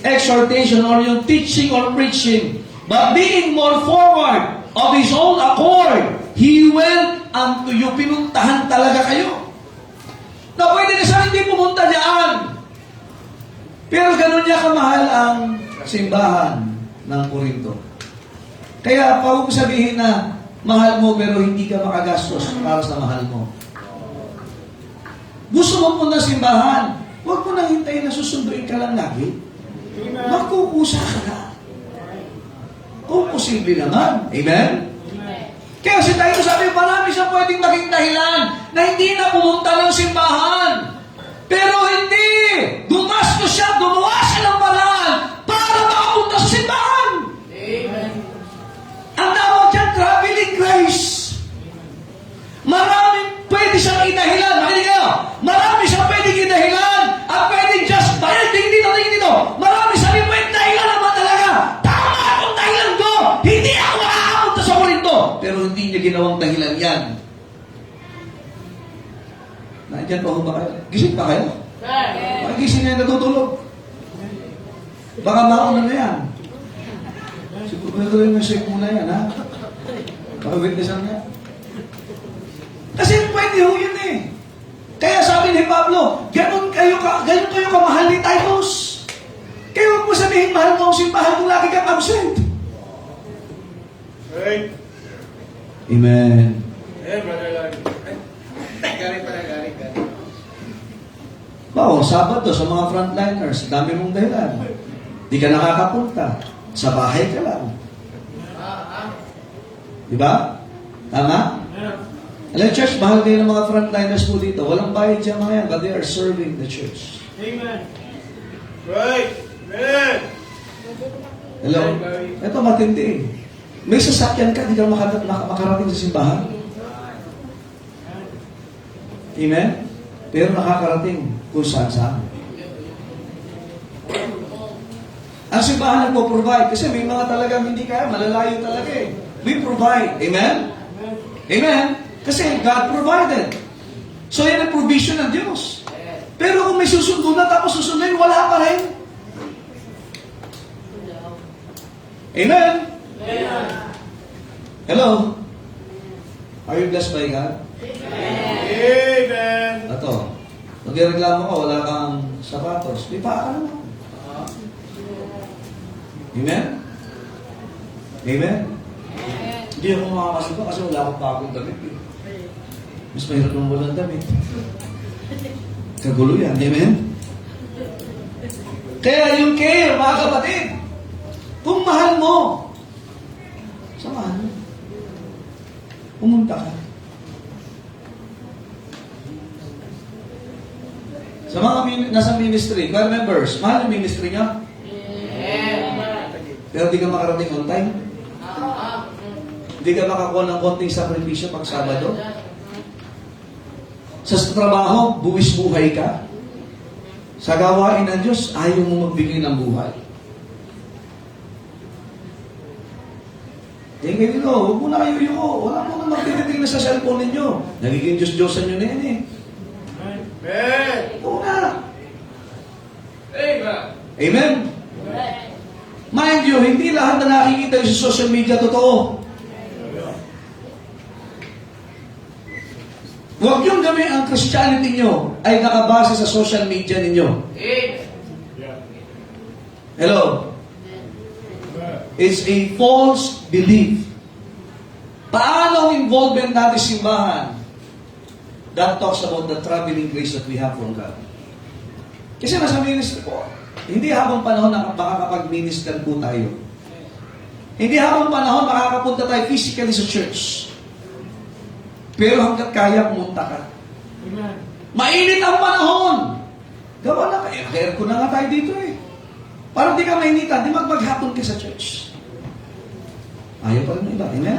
exhortation or yung teaching or preaching, but being more forward of His own accord, He went unto you. Pinuntahan talaga kayo. Na pwede na siya hindi pumunta diyan. Pero ganun niya kamahal ang simbahan ng Korinto. Kaya huwag sabihin na mahal mo pero hindi ka makagastos para sa mahal mo. Gusto mo punta sa simbahan, huwag mo nang hintayin na susunduin ka lang lagi. Magkukusa ka na. Kung posible naman. Amen? Kaya si tayo sabi, marami siya pwedeng maging dahilan na hindi na pumunta ng simbahan. Pero hindi! Gumastos siya, gumawa siya ng paraan para makapunta sa simbahan. Amen. Ang tawag dyan, traveling grace. Maraming pwede siyang idahilan. Makinig kayo. Marami siyang pwedeng idahilan at pwedeng just bayad. Tingin dito. Marami sabi, pwede dahilan naman talaga. Tama akong dahilan ko. Hindi ako makakapunta sa Korinto. Pero hindi niya ginawang dahilan yan. Nandiyan pa ba kayo? Gising pa kayo? Pagising na yung natutulog. Baka mauna na yan. Siguro na rin yung shake muna yan, ha? Baka witnessan niya. Kasi pwede ho yun eh. Kaya sabi ni Pablo, ganun kayo kamahal ni Titus. Kaya huwag mo sabihin, mahal mo ang simbahan kung lagi kang absent. Right. Amen. Eh, brother Larry. Galing pala, galing. Wow, Sabado sa mga frontliners, dami mong dahilan. Di ka nakakapunta. Sa bahay ka lang. Diba? Tama? Alam, church, mahal kayo ng mga frontliners po dito. Walang bayad dyan mga yan, but they are serving the church. Amen. Right. Amen. Hello? Ito matindi. May sasakyan ka, di ka makarating sa simbahan. Amen? Pero nakakarating kung saan-saan. Ang simbahan nagpo-provide kasi may mga talagang hindi kaya, malalayo talaga eh. We provide. Amen? Amen? Kasi God provided. So yan ang provision ng Diyos. Pero kung may susundo na tapos susundin, wala pa rin. Amen? Hello? Are you blessed by God? Amen. Ito, magreklamo ka, wala kang sapatos. Di pa ka naman. Amen? Amen? Hindi ako makakasuka kasi wala akong bagong damit. Eh. Mas mahirap ng walang damit. Kagulo yan. Amen? Kaya yung care, mga kapatid, kung mahal mo, samahan mo. Pumunta ka. Sa mga nasa ministry, choir members, mahal yung ministry niya? Pero di ka makarating on time? Di ka makakuha ng konting sakripisyo pag Sabado? Sa trabaho, buwis buhay ka? Sa gawain ng Diyos, ayaw mo magbigay ng buhay. Eh kayo dito, huwag mo na kayo yuko. Wala mo na magtititig na sa cellphone ninyo. Nagiging Diyos-Diyosan nyo na yan eh. Amen. Oo na. Amen. Amen? Mind you, hindi lahat na nakikita nyo sa social media totoo. Huwag yung gawin ang Christianity nyo ay nakabase sa social media ninyo. Hello? It's a false belief. Paano ang involvement natin sa simbahan? That talks about the traveling grace that we have from God. Kasi nasa ministry po, hindi habang panahon na makakapag-minister po tayo. Hindi habang panahon makakapunta tayo physically sa church. Pero hanggat kaya, pumunta ka. Amen. Mainit ang panahon. Gawa na kayo. Aircon na nga tayo dito eh. Parang di ka mainitan, di maghapon ka sa church. Ayaw pa rin iba. Amen?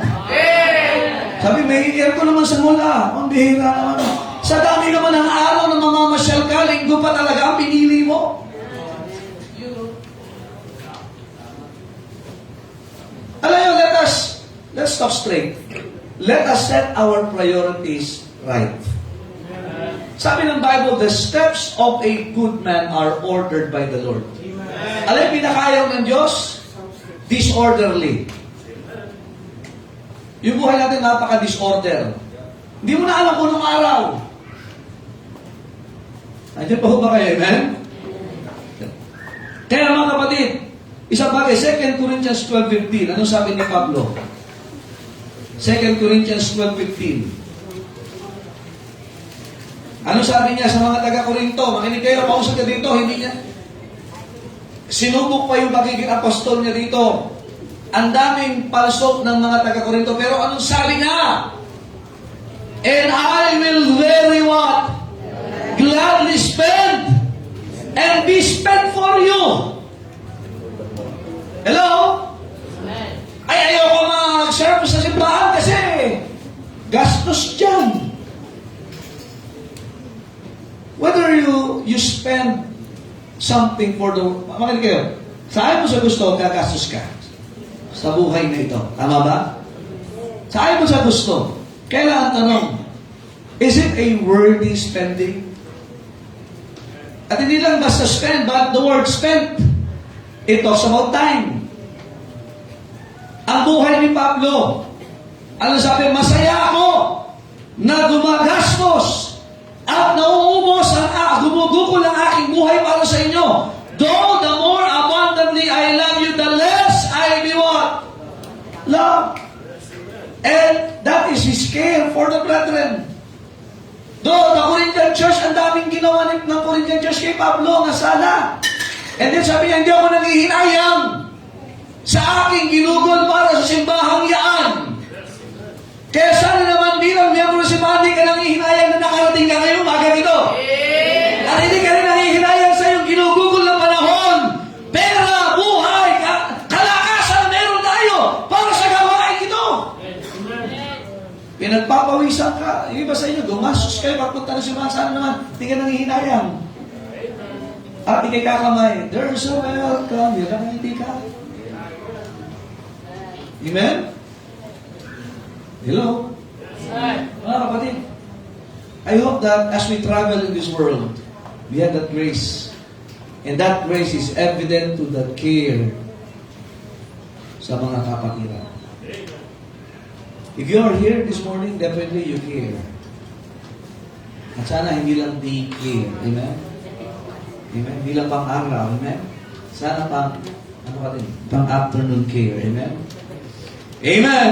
Sabi, may aircon naman sa mula. Ang bihira naman. Sa dami naman ng araw na mamamasyal ka, linggo pa talaga ang pinili mo. Alam nyo, let's stop straight. Let us set our priorities right. Sabi ng Bible, the steps of a good man are ordered by the Lord. Alam yung pinakayaw ng Diyos? Disorderly. Yung buhay natin napaka-disorder. Hindi mo na alam kung anong araw. Nandiyan pa ho ba kayo? Amen? Kaya mga kapatid, isang bagay, 2 Corinthians 12:15. Anong sabi ni Pablo? 2 Corinthians 12:15. Ano sabi niya sa mga taga-Korinto? Makinig kayo, pausap ka dito, hindi niya. Sinubok pa yung pagiging apostol niya dito. Ang daming palsok ng mga taga-Korinto. Pero anong sabi niya? And I will very what? Gladly spend and be spent for you. Hello? Ay, ayoko mag-serve sa simbahan kasi gastos dyan. Whether you spend something for the... Makinig kayo. Saan mo sa gusto, gagastos ka sa buhay na ito. Tama ba? Saan mo sa gusto? Kailan ang tanong? Is it a worthy spending? At hindi lang basta spend, but the word spent, it talks about time. Ang buhay ni Pablo, ano sabi, masaya ako na gumagastos at nauubos gumugukol ang aking buhay para sa inyo. Though the more abundantly I love you, the less I be what? Love. And that is His care for the brethren. Though the Corinthian church, ang daming ginawa ng Corinthian church kay Pablo na sana. And then sabi niya, hindi ako nanghihinayang sa aking ginugol para sa simbahang yaan. Kaya sana naman bilang miyembro ng simbahan, hindi ka nanghihinayang na nakarating ka ngayong umaga dito. At hindi ka rin nanghihinayang sa iyong ginugugol na panahon. Pera, buhay, kalakasan, meron tayo para sa gawain ito. Pinagpapawisan ka. Yung iba sa inyo, gumastos kayo, papunta na simbahan, sana naman, hindi ka nanghihinayang. At ikay kakamay, there's a welcome, yun ang hindi ka. Amen? Hello? Mga kapatid, I hope that as we travel in this world, we have that grace. And that grace is evident to the care sa mga kapatiran. If you are here this morning, definitely you care. At sana hindi lang di care. Amen? Amen? Hindi lang pang araw. Amen? Sana pang kapatid. Pang-afternoon care. Amen? Amen!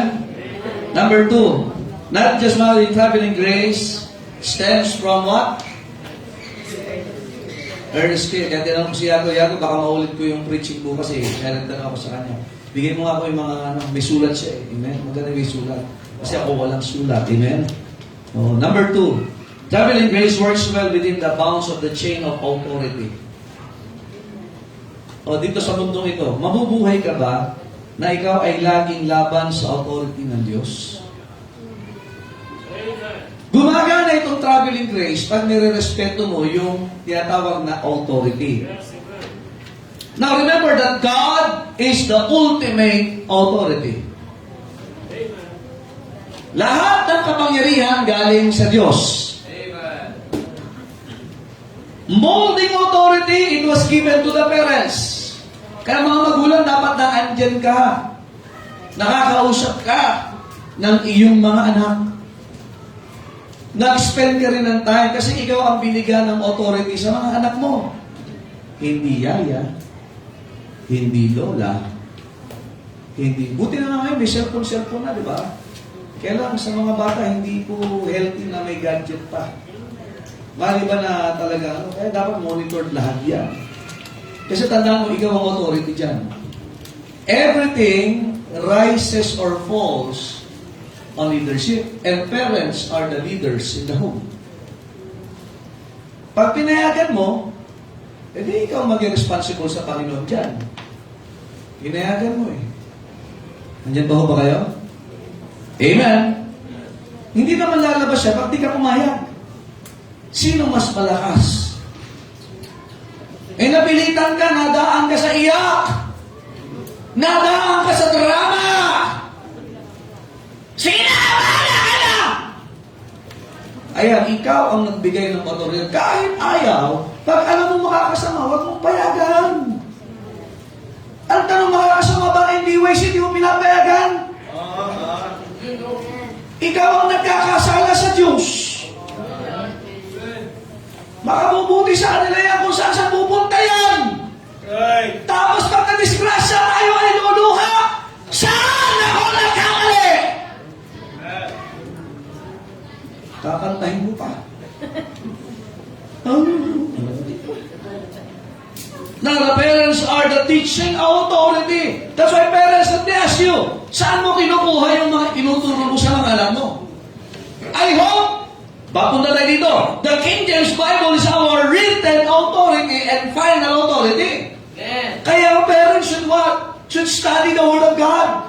Number 2, not just married traveling grace stems from what? Earnest care. Kaya tinanong ko si Yago, baka maulit ko yung preaching bukas eh. Kaya nagtanong ako sa kanya. Bigay mo nga ako yung mga, may sulat siya eh. Amen? Maganda may sulat. Kasi ako walang sulat. Amen? Oh, number 2, traveling grace works well within the bounds of the chain of authority. O dito sa mundong ito, mabubuhay ka ba na ikaw ay laging laban sa authority ng Diyos? Gumagana itong traveling grace pag nire-respeto mo yung tinatawag na authority. Now remember that God is the ultimate authority. Lahat ng kapangyarihan galing sa Diyos. Amen. Molding authority, it was given to the parents. Kaya mga magulang, dapat na andyan ka. Nakakausap ka ng iyong mga anak. Nag-spend ka rin ng time kasi ikaw ang binigyan ng authority sa mga anak mo. Hindi yaya, hindi lola, hindi... Buti na ngayon, may cellphone na, di ba? Kaya lang sa mga bata, hindi po healthy na may gadget pa. Mali ba na talaga, kaya dapat monitored lahat yan. Kasi tandaan mo, ikaw ang authority dyan. Everything rises or falls on leadership. And parents are the leaders in the home. Pag pinayagan mo, edi ikaw maging responsible sa Panginoon dyan. Pinayagan mo eh. Nandyan ba ho ba kayo? Amen? Hindi naman lalabas siya pag di ka pumayag. Sino mas malakas? Napilitan ka, nadaan ka sa iyak. Nadaan ka sa drama. Sinabala ka na! Ayan, ikaw ang nagbigay ng authority. Kahit ayaw, pag alam mo makakasama, huwag mong payagan. Ang tanong, makakasama ba hindi ways, hindi mo pinapayagan? Ikaw ang nagkakasala sa Diyos. Makabubuti sa kanila yan kung saan pupunta yan. Right. Tapos pag na-disgrasya tayo ay luluha, saan ako nagkamali? Kakantahin mo pa. Now, the parents are the teaching authority. That's why parents, let me ask you, saan mo kinukuha yung mga tinuturo mo sa mga anak mo? I hope, papunta tayo dito, the King James Bible is our written authority and final authority. Kaya parents should what? Should study the Word of God.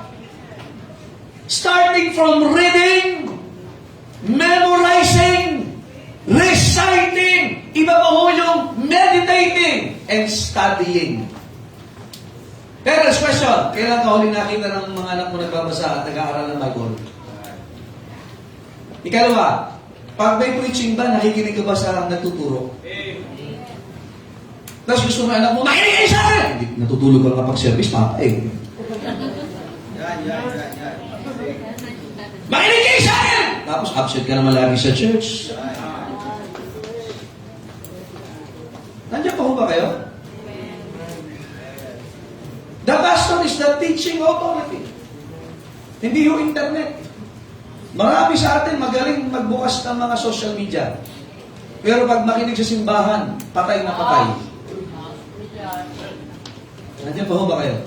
Starting from reading, memorizing, reciting, iba pa ho yung meditating and studying. Parents, question. Kailan ka huli nakita ng mga anak mo nagbabasa at nag-aaral ng Bible? Ikalawa, pag may preaching ba, nakikinig ka ba sa nagtuturo? Tapos gusto mo anak mo, makinig kayo sa akin! Hindi, natutulog ka kapag service, papa eh. Yan. Makinig kayo sa akin! Tapos absent ka naman lagi sa church. Nandiyan pa ho ba kayo? The pastor is the teaching authority. Hindi yung internet. Marami sa atin magaling magbukas ng mga social media. Pero pag makinig sa simbahan, patay na patay. Nandiyan pa ho ba kayo?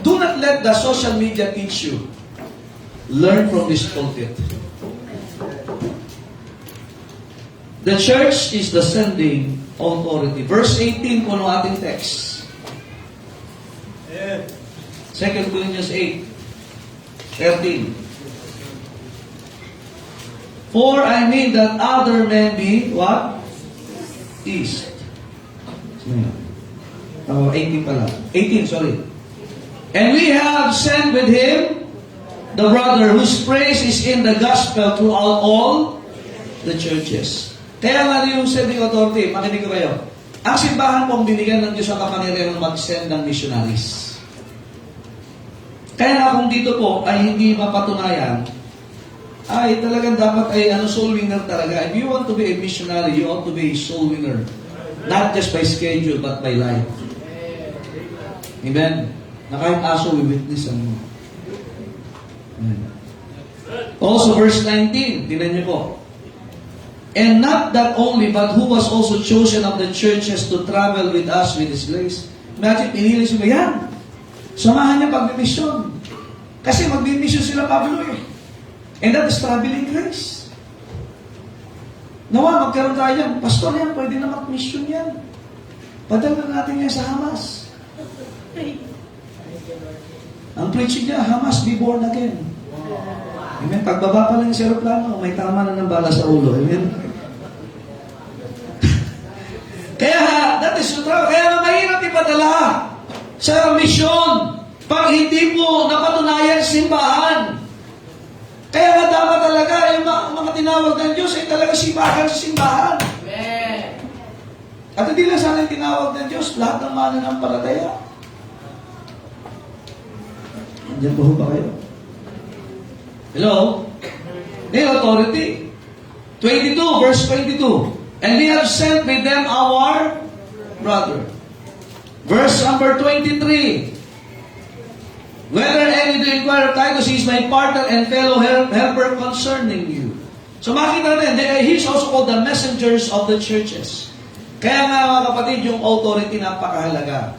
Do not let the social media teach you. Learn from this pulpit. The church is the sending authority. Verse 18 po ng ating text. 2 Corinthians 8:13. For I mean that other men be what? East. 18 pala. 18, sorry. And we have sent with him the brother whose praise is in the gospel throughout all the churches. Kaya nga yung sending authority, makinig ko kayo. Ang simbahan pong binigyan ng Diyos ang kapangyarihan mag-send ng missionaries. Kaya nga kung dito po ay hindi mapatunayan, ay talagang dapat ay soul winner talaga. If you want to be a missionary, you ought to be a soul winner. Not just by schedule, but by life. Amen? Na kahit aso, we witness mo. Amen. Also, verse 19, tinan niyo po. And not that only, but who was also chosen of the churches to travel with us with His grace. Imagine, pinili sila yan. Samahan niya pag-mission. Kasi mag-mission sila Pablo eh. And that is traveling grace. Nawa, magkaroon tayo yan. Pastor yan, pwede na mag-mission yan. Padala natin yan sa Hamas. Ang preaching niya, Hamas, be born again. Amen. Pagbaba pa lang yung aeroplano, may tama na ng bala sa ulo. Amen. Kaya, that is the trouble. Kaya mahirap ipadala sa mission pag hindi mo napatunayan simbahan. Kaya nga dapat talaga yung mga tinawag ng Diyos ay talaga simbahan sa simbahan. Amen. At hindi lang sana yung tinawag ng Diyos, lahat ng mananampalataya. Andiyan po ba kayo? Hello? May authority. 22, verse 22. And they have sent with them our brother. Verse number 23. Whether any do inquire of Titus, he is my partner and fellow helper concerning you. So makita natin, he is also called the messengers of the churches. Kaya nga mga kapatid, yung authority napakahalaga.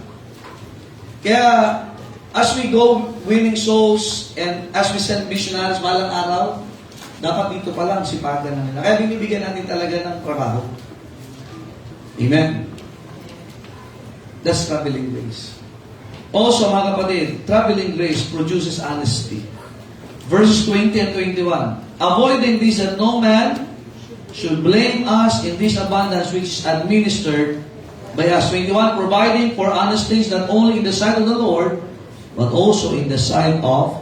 Kaya, as we go winning souls and as we send missionaries balang araw, dapat dito pa lang sipagan na nila. Kaya binibigyan natin talaga ng trabaho. Amen? That's traveling grace. Also, mga kapatid, traveling grace produces honesty. Verses 20 and 21. Avoiding this that no man should blame us in this abundance which is administered by us. 21. Providing for honest things not only in the sight of the Lord, but also in the sight of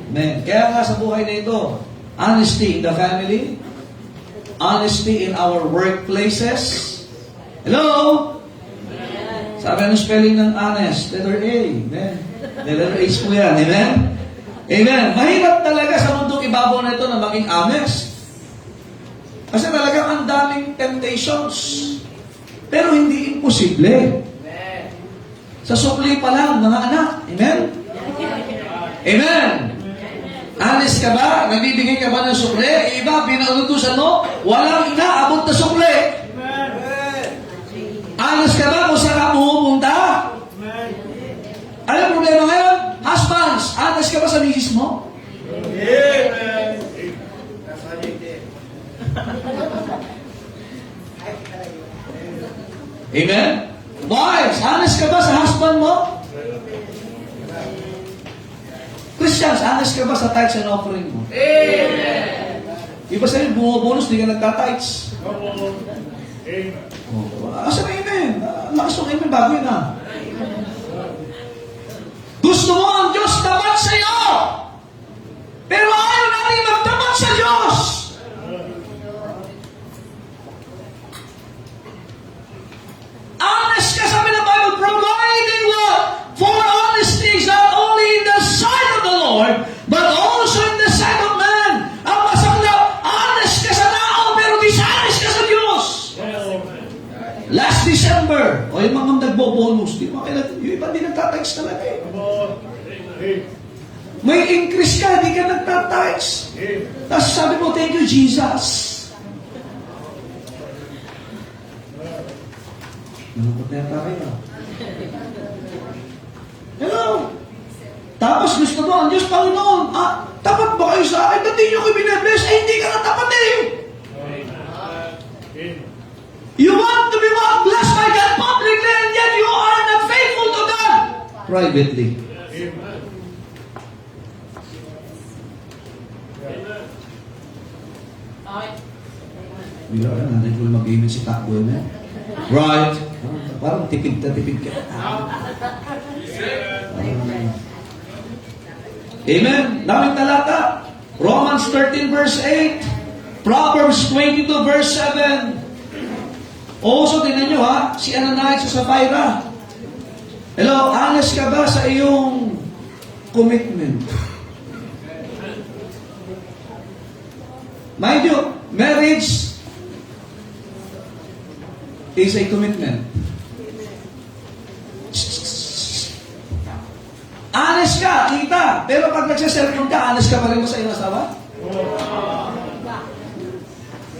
men. Kaya nga sa buhay na ito, honesty in the family, honesty in our workplaces. Hello? Sabi anong spelling ng honest? Letter A. Amen. Letter H po yan. Amen? Amen. Mahirap talaga sa mundong ibabaw na ito na maging honest. Kasi talagang ang daming temptations. Pero hindi imposible. Sa sukli pa lang, mga anak. Amen? Amen. Honest ka ba? Nagbibigay ka ba ng sukli? Iba, pinautusan mo, walang inaabot na sukli. Honest ka ba kung saan ka pumupunta? Ano ang problema ngayon? Husbands, honest ka ba sa misis mo? Amen. Amen? Wives, honest ka ba sa husband mo? Christians, honest ka ba sa tithes and offering mo? Amen. Iba sa'yo, bumabonus, di ka nagtatights. Amen. Asa na amen? Lakas ng amen, bago yun ah. Gusto mo ang Diyos tapat sa'yo. Pero ayaw natin magtapat sa Diyos. Honest ka, sabi ng Bible, providing what? For honesty is not only in the sight of the Lord, but also in the sight of man. Ang masaklap, honest ka sa tao, pero dishonest ka sa Diyos. Last December, o yung mga nagbo-bonus, di ba kailan, yung iba di nagtatax talaga eh. May increase ka, di ka nagtatax. Tapos sabi mo, thank you Jesus. Nalungkot na yata kayo. Hello? Tapos gusto mo, ang Diyos Panginoon, tapat ba kayo sa akin? Ba't di nyo ko binabless? Ay, hindi ka na tapat eh. You want to be blessed by God publicly and yet you are not faithful to God privately. Bigla ka na, nanay ko mag-amen si Takbo na. Right. Parang tipid ka. Amen. Daming talata. Romans 13 verse 8. Proverbs 22 verse 7. Also, tingnan nyo ha, si Ananias sa Sapphira. Hello, honest ka ba sa iyong commitment? Mind you, marriage is a commitment. Pero pag nagsiselfon ka, honest ka pa rin mo sa iyong asawa?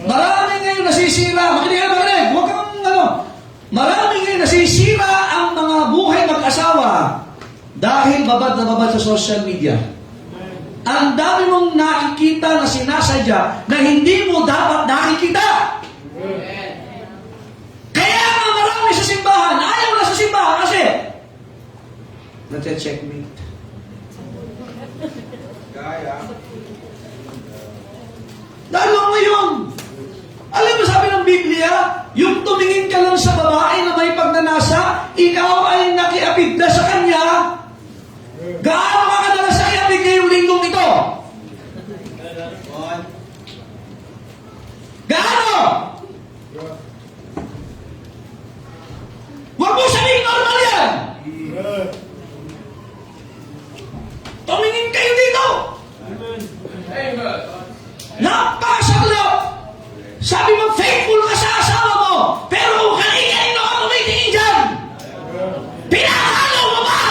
Marami ngayon nasisira. Makinig. Huwag kang Marami ngayon nasisira ang mga buhay mag-asawa dahil babad na babad sa social media. Ang dami mong nakikita na sinasadya na hindi mo dapat nakikita. Kaya nga marami sa simbahan, ayaw na sa simbahan kasi nagche-checkmate. Gaya. Lalo ngayon, alam mo sabi ng Biblia, yung tumingin ka lang sa babae na may pagnanasa, ikaw ay nakiapid na sa kanya. Gaano ka kadalas nakiapid ngayong linggong ito? Gaano? Huwag mo sabihin normal yan! Tumingin kayo dito! Napakasaklap! Sabi mo, faithful ka sa asawa mo, pero kung kanina ka tumitingin dyan, pinahalo mo ba?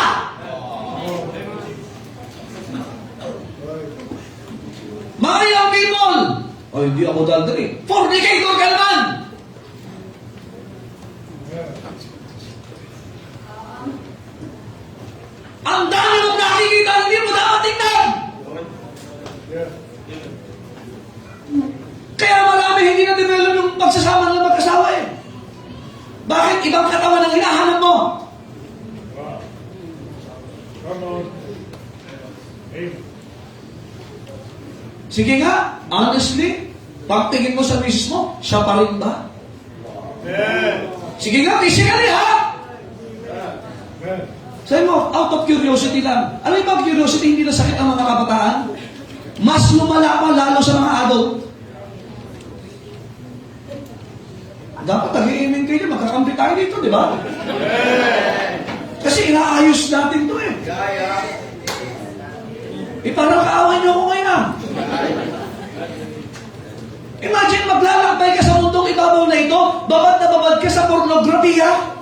Mga young people, hindi ako daldali. Fornicator ka naman! Ang dami mong nakikita, hindi mo dapat tingnan! Kaya marami hindi na-develop yung pagsasama ng mag-asawa eh. Bakit ibang katawan ang hinahanap mo? Sige nga, honestly, pagtingin mo sa misis mo, siya pa rin ba? Sige nga, physically ha? Sabi mo, out of curiosity lang. Alam mo ba, curiosity hindi na sakit ang mga kabataan? Mas lumala pa lalo sa mga adult. Dapat nag-i-aiming kayo, magkakampi tayo dito, di ba? Kasi inaayos natin to eh. Gaya. Parang kaaway niyo ako ngayon ah. Imagine maglalakbay ka sa mundong ibabaw na ito, babad na babad ka sa pornografiya.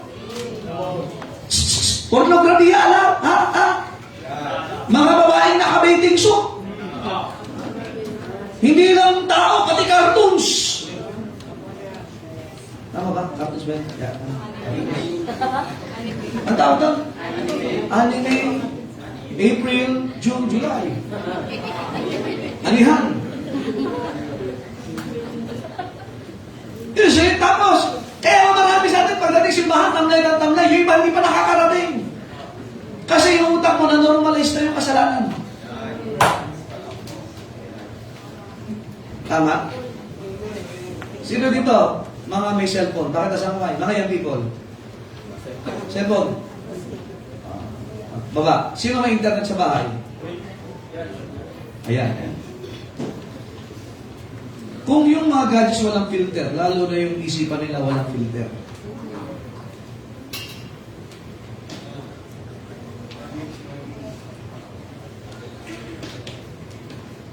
Pornografiya, alam? Ha? Mga babaeng naka-bathing suit. Hindi lang tao, pati cartoons. Tama ba? Cartoons ba? Yeah. Ang tawag doon? Anime. April, June, July. Anihan. Kasi tapos, kaya marami sa atin pagdating simbahan, tamlay ng tamlay, yung iba hindi pa nakakarating. Kasi yung utak mo na normalize na yung kasalanan. Tama? Sino dito? Mga may cellphone. Bakit asama kayo? Mga young people. Cellphone. Baba. Sino may internet sa bahay? Ayan. Kung yung mga gadgets walang filter, lalo na yung isipan nila walang filter.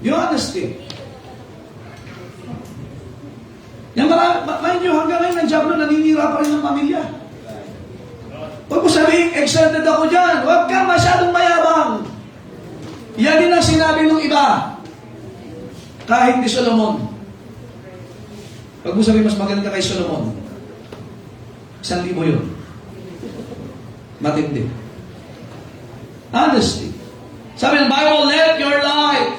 Yung honesty. Yan mind nyo, hanggang ngayon ang Diablo naninira pa rin ng pamilya. Huwag mo sabihin, excited ako dyan. Huwag ka masyadong mayabang. Yan din ang sinabi ng iba. Kahit ni Solomon. Huwag mo sabihin, mas magaling ka kay Solomon. 1,000 yun. Matindi. Honesty. Sabi ng Bible, let your light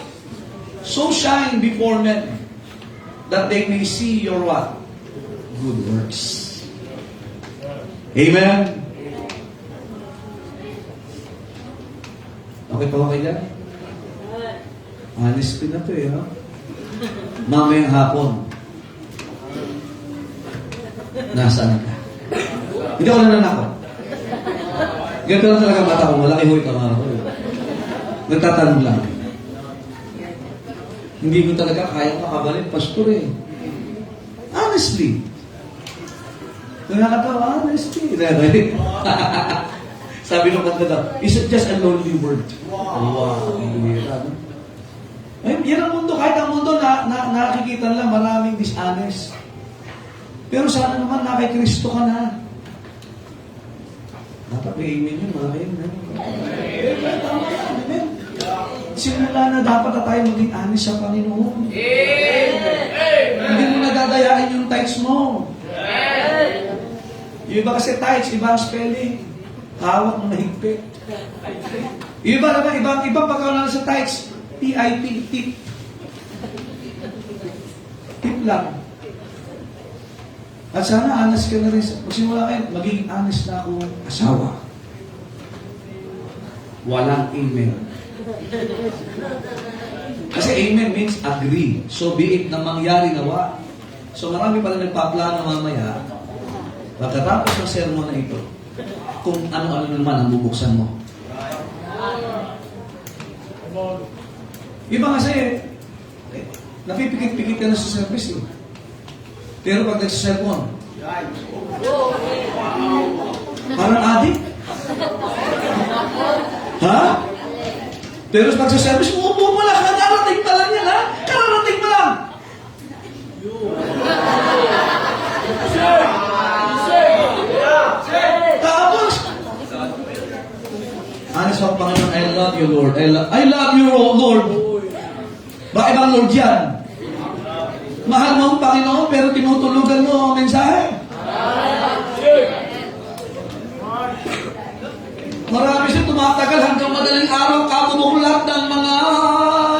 so shine before men that they may see your what? Good works. Amen? Okay pa ba kayo dyan? Honesty na to eh, ha? Mamayang hapon. Nasaan ka? Hindi ako nananakot. Ganito lang talaga mata ko. Malaki ho ito mga ko. Nagtatanong lang. Hindi ko talaga kaya makabalik, pastor eh. Honestly. Nakakatawa, honestly. Sabi nung kanta daw, is it just a lonely word? Wow. Ay, yan ang mundo. Kahit ang mundo na nakikita lang maraming dishonest. Pero sana naman na kay Kristo ka na. Dapat may amen yun, mga kayo. Amen. Magsimula na dapat na tayo maging honest sa Panginoon. Hindi mo nadadayain yung tithes mo. Yung iba kasi tithes, iba ang spelling. Hawak mo na higpit. Yung iba naman, ibang pagkakaroon sa tithes, TIP, tip. Tip lang. At sana honest ka na rin. Magsimula kayo, magiging honest na akong asawa. Walang email. Kasi amen means agree. So be it na mangyari nawa. So marami pala nagpaplano mamaya, pagkatapos ng sermon na ito, kung ano-ano naman ang bubuksan mo. Iba kasi, napipikit-pikit ka na sa service eh. Pero pag nagsisermon, parang adik. Ha? Pero pag sa service, umupo mo lang, kararating pa lang yan, ha? Kararating pa lang. Tapos, honest ang Panginoon, I love you, Lord. I love you, Lord. Bakit bang Lord yan? Mahal mo ang Panginoon, pero tinutulugan mo ang mensahe. Marami siya tumatagal hanggang madaling araw, kamumuklat ng mga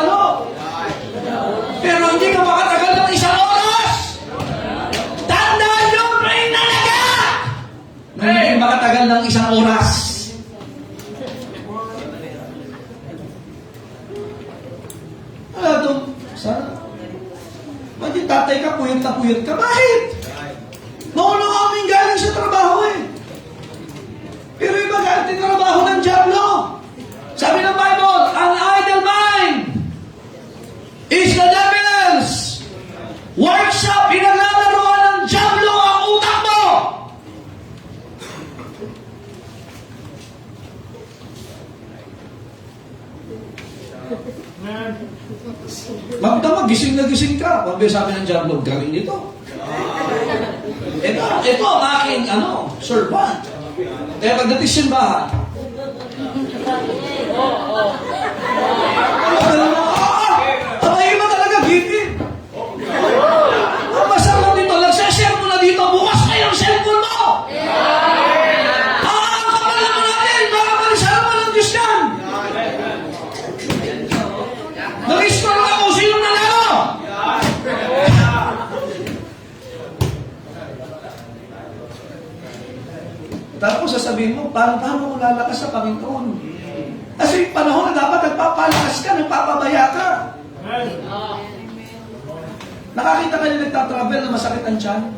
ano. Pero hindi ka makatagal ng isang oras. Tandaan nyo, pray talaga! Na hindi makatagal ng isang oras. Alam ito, sana. Pag yung tatay ka, puyat na puyat ka. Bakit? Noon aming galing sa trabaho eh. Pero iba galing tinrabaho ng Diablo. Sabi ng Bible, an idle mind is the devil's workshop. Pinaglalaroan ng Diablo ang utak mo. Magdamag, gising na gising ka. Pag sabi ng Diablo, galing nito. Ito ang aking, servant. Kaya pagdating simbahan, abay mo talaga, gipin. Ang masarap dito, nagsashare mo na dito, bukas kayo ang cellphone mo. Ang kapal naman natin, baka palisarapan ng Diyos yan. Nag-score ako, sino nanalo? Tapos sasabihin mo, paano mo lalakas sa Panginoon? Kasi yung panahon na dapat nagpapalakas ka, nagpapabaya ka. Nakakita ka niya nagtatravel na masakit ang tiyan?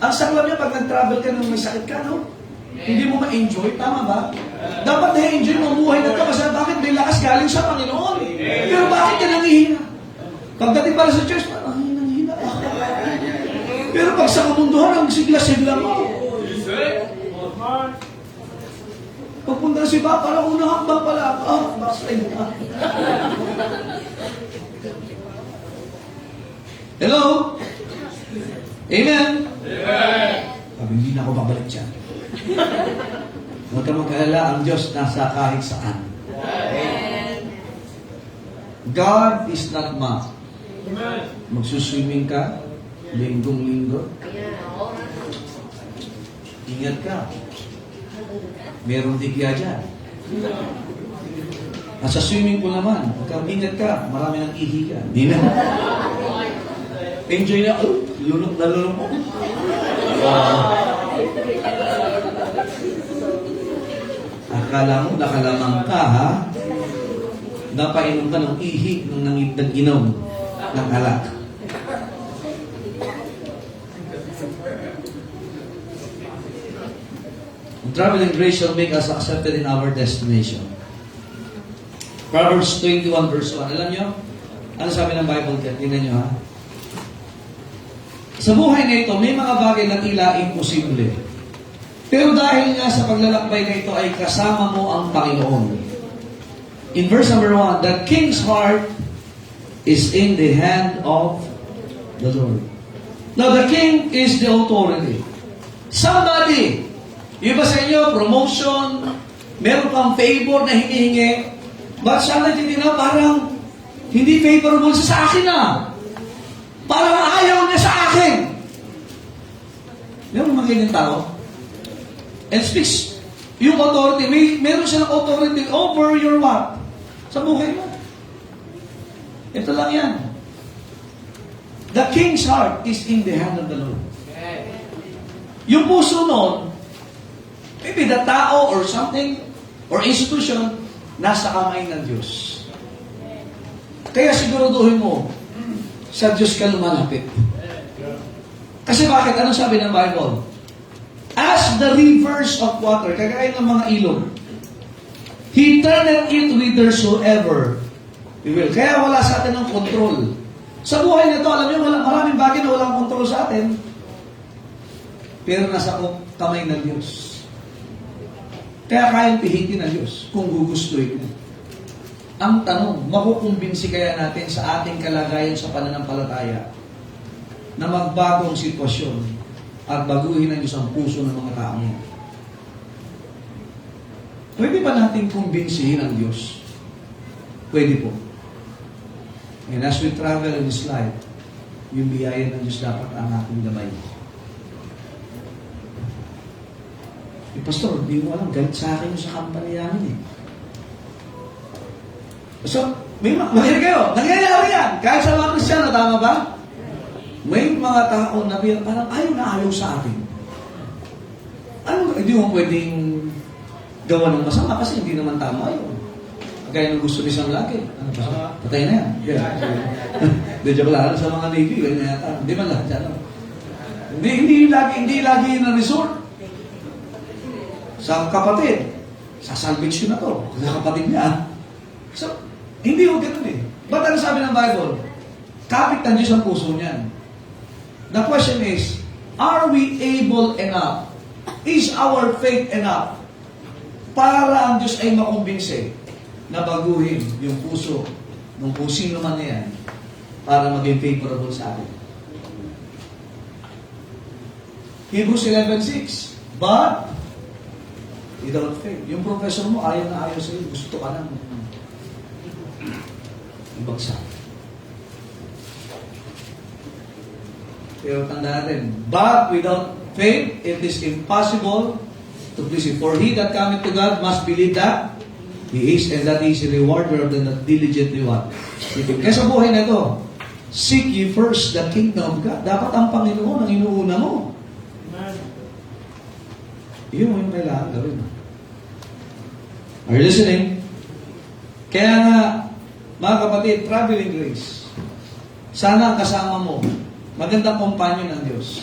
Ang saklam niya pag nag-travel ka nang may sakit ka, no? Hindi mo ma-enjoy, tama ba? Dapat na-enjoy mo, buhay na ka, kasi bakit may lakas galing sa Panginoon? Pero bakit ka nangihina? Pagdating para sa church, parang nanghina ako. Pero pag sa kamunduhan, ang sigla-sigla mo. Pagpunta si Ba, parang unang hakbang pala. Backslide na. Hello? Amen? Amen. Sabi, hindi na ako babalik dyan. Huwag ka magkahala, ang Diyos nasa kahit saan. God is not mocked. Magsuswimming ka, linggong-linggo. Ingat ka. Merong digya dyan. At sa swimming pool naman, ingat ka, marami nang ihi ka. Di na. Enjoy na, lulong na lulong mo. Akala mo, nakalamang ka, ha? Napainom ka ng ihi nung nag-inom ng alak. Travel and grace shall make us accepted in our destination. Proverbs 21 verse 1. Alam nyo? Ano sabi ng Bible? Tingnan nyo, ha? Sa buhay na ito, may mga bagay na tila imposible. Pero dahil nga sa paglalakbay na ito ay kasama mo ang Panginoon. In verse number 1, the king's heart is in the hand of the Lord. Now, the king is the authority. Somebody, iba sa inyo, promotion, meron kang favor na hinihingi, But siya nagtitingnan parang hindi favorable siya sa akin Parang ayaw niya sa akin. Meron mga ganyan tao. And speaks yung authority. Meron siya ng authority over your what? Sa buhay mo. Ito lang yan. The king's heart is in the hand of the Lord. Yung puso nun, maybe the tao or something or institution, nasa kamay ng Diyos. Kaya siguraduhin mo, sa Diyos ka lumalapit. Kasi bakit? Anong sabi ng Bible? As the rivers of water, kagaya ng mga ilog, He turneth it whithersoever He will. Kaya wala sa atin ng control. Sa buhay nito, alam niyo, maraming bagay na walang control sa atin. Pero nasa kamay ng Diyos. Kaya kayang pihitin ng Diyos kung gugustuhin mo. Ang tanong, makukumbinsi kaya natin sa ating kalagayan sa pananampalataya na magbagong sitwasyon at baguhin ng Diyos ang puso ng mga tao niya? Pwede ba natin kumbinsihin ang Diyos? Pwede po. And as we travel in this life, yung biyaya ng Diyos dapat ang ating gabay. Pastor, di mo alam, galit sa akin yung sa company namin So, may makinig kayo, nangyayari yan. Kahit sa mga Kristiyano, tama ba? May mga tao na parang ayaw sa atin. Hindi mo pwedeng gawa ng masama kasi hindi naman tama yun. Kaya nung gusto nisang laki. Patay na yan. Hindi, joke lang. Sa mga Navy, ganyan yata. Hindi man lahat yan. Hindi lagi na resort. Sa kapatid, sasalvage ko na to. Sa kapatid niya. So, hindi ko ganun Ba't ano sabi ng Bible? Kapit ng Diyos ang puso niyan. The question is, are we able enough? Is our faith enough para ang Diyos ay makumbinse na baguhin yung puso ng kung sino man na yan para maging favorable sa atin? Hebrews 11:6. But without faith. Yung professor mo, ayaw na ayaw sa'yo. Gusto ka lang. Ibagsak. Pero tandaan natin, but without faith, it is impossible to please Him. For he that cometh to God must believe that He is, and that He is a rewarder of them that diligently what? Kaya sa buhay na ito, seek ye first the kingdom of God. Dapat ang Panginoon ang inuuna mo. Yun yung kailangan gawin. Are you listening? Kaya nga, mga kapatid, traveling grace. Sana ang kasama mo, magandang kompanyo ng Diyos.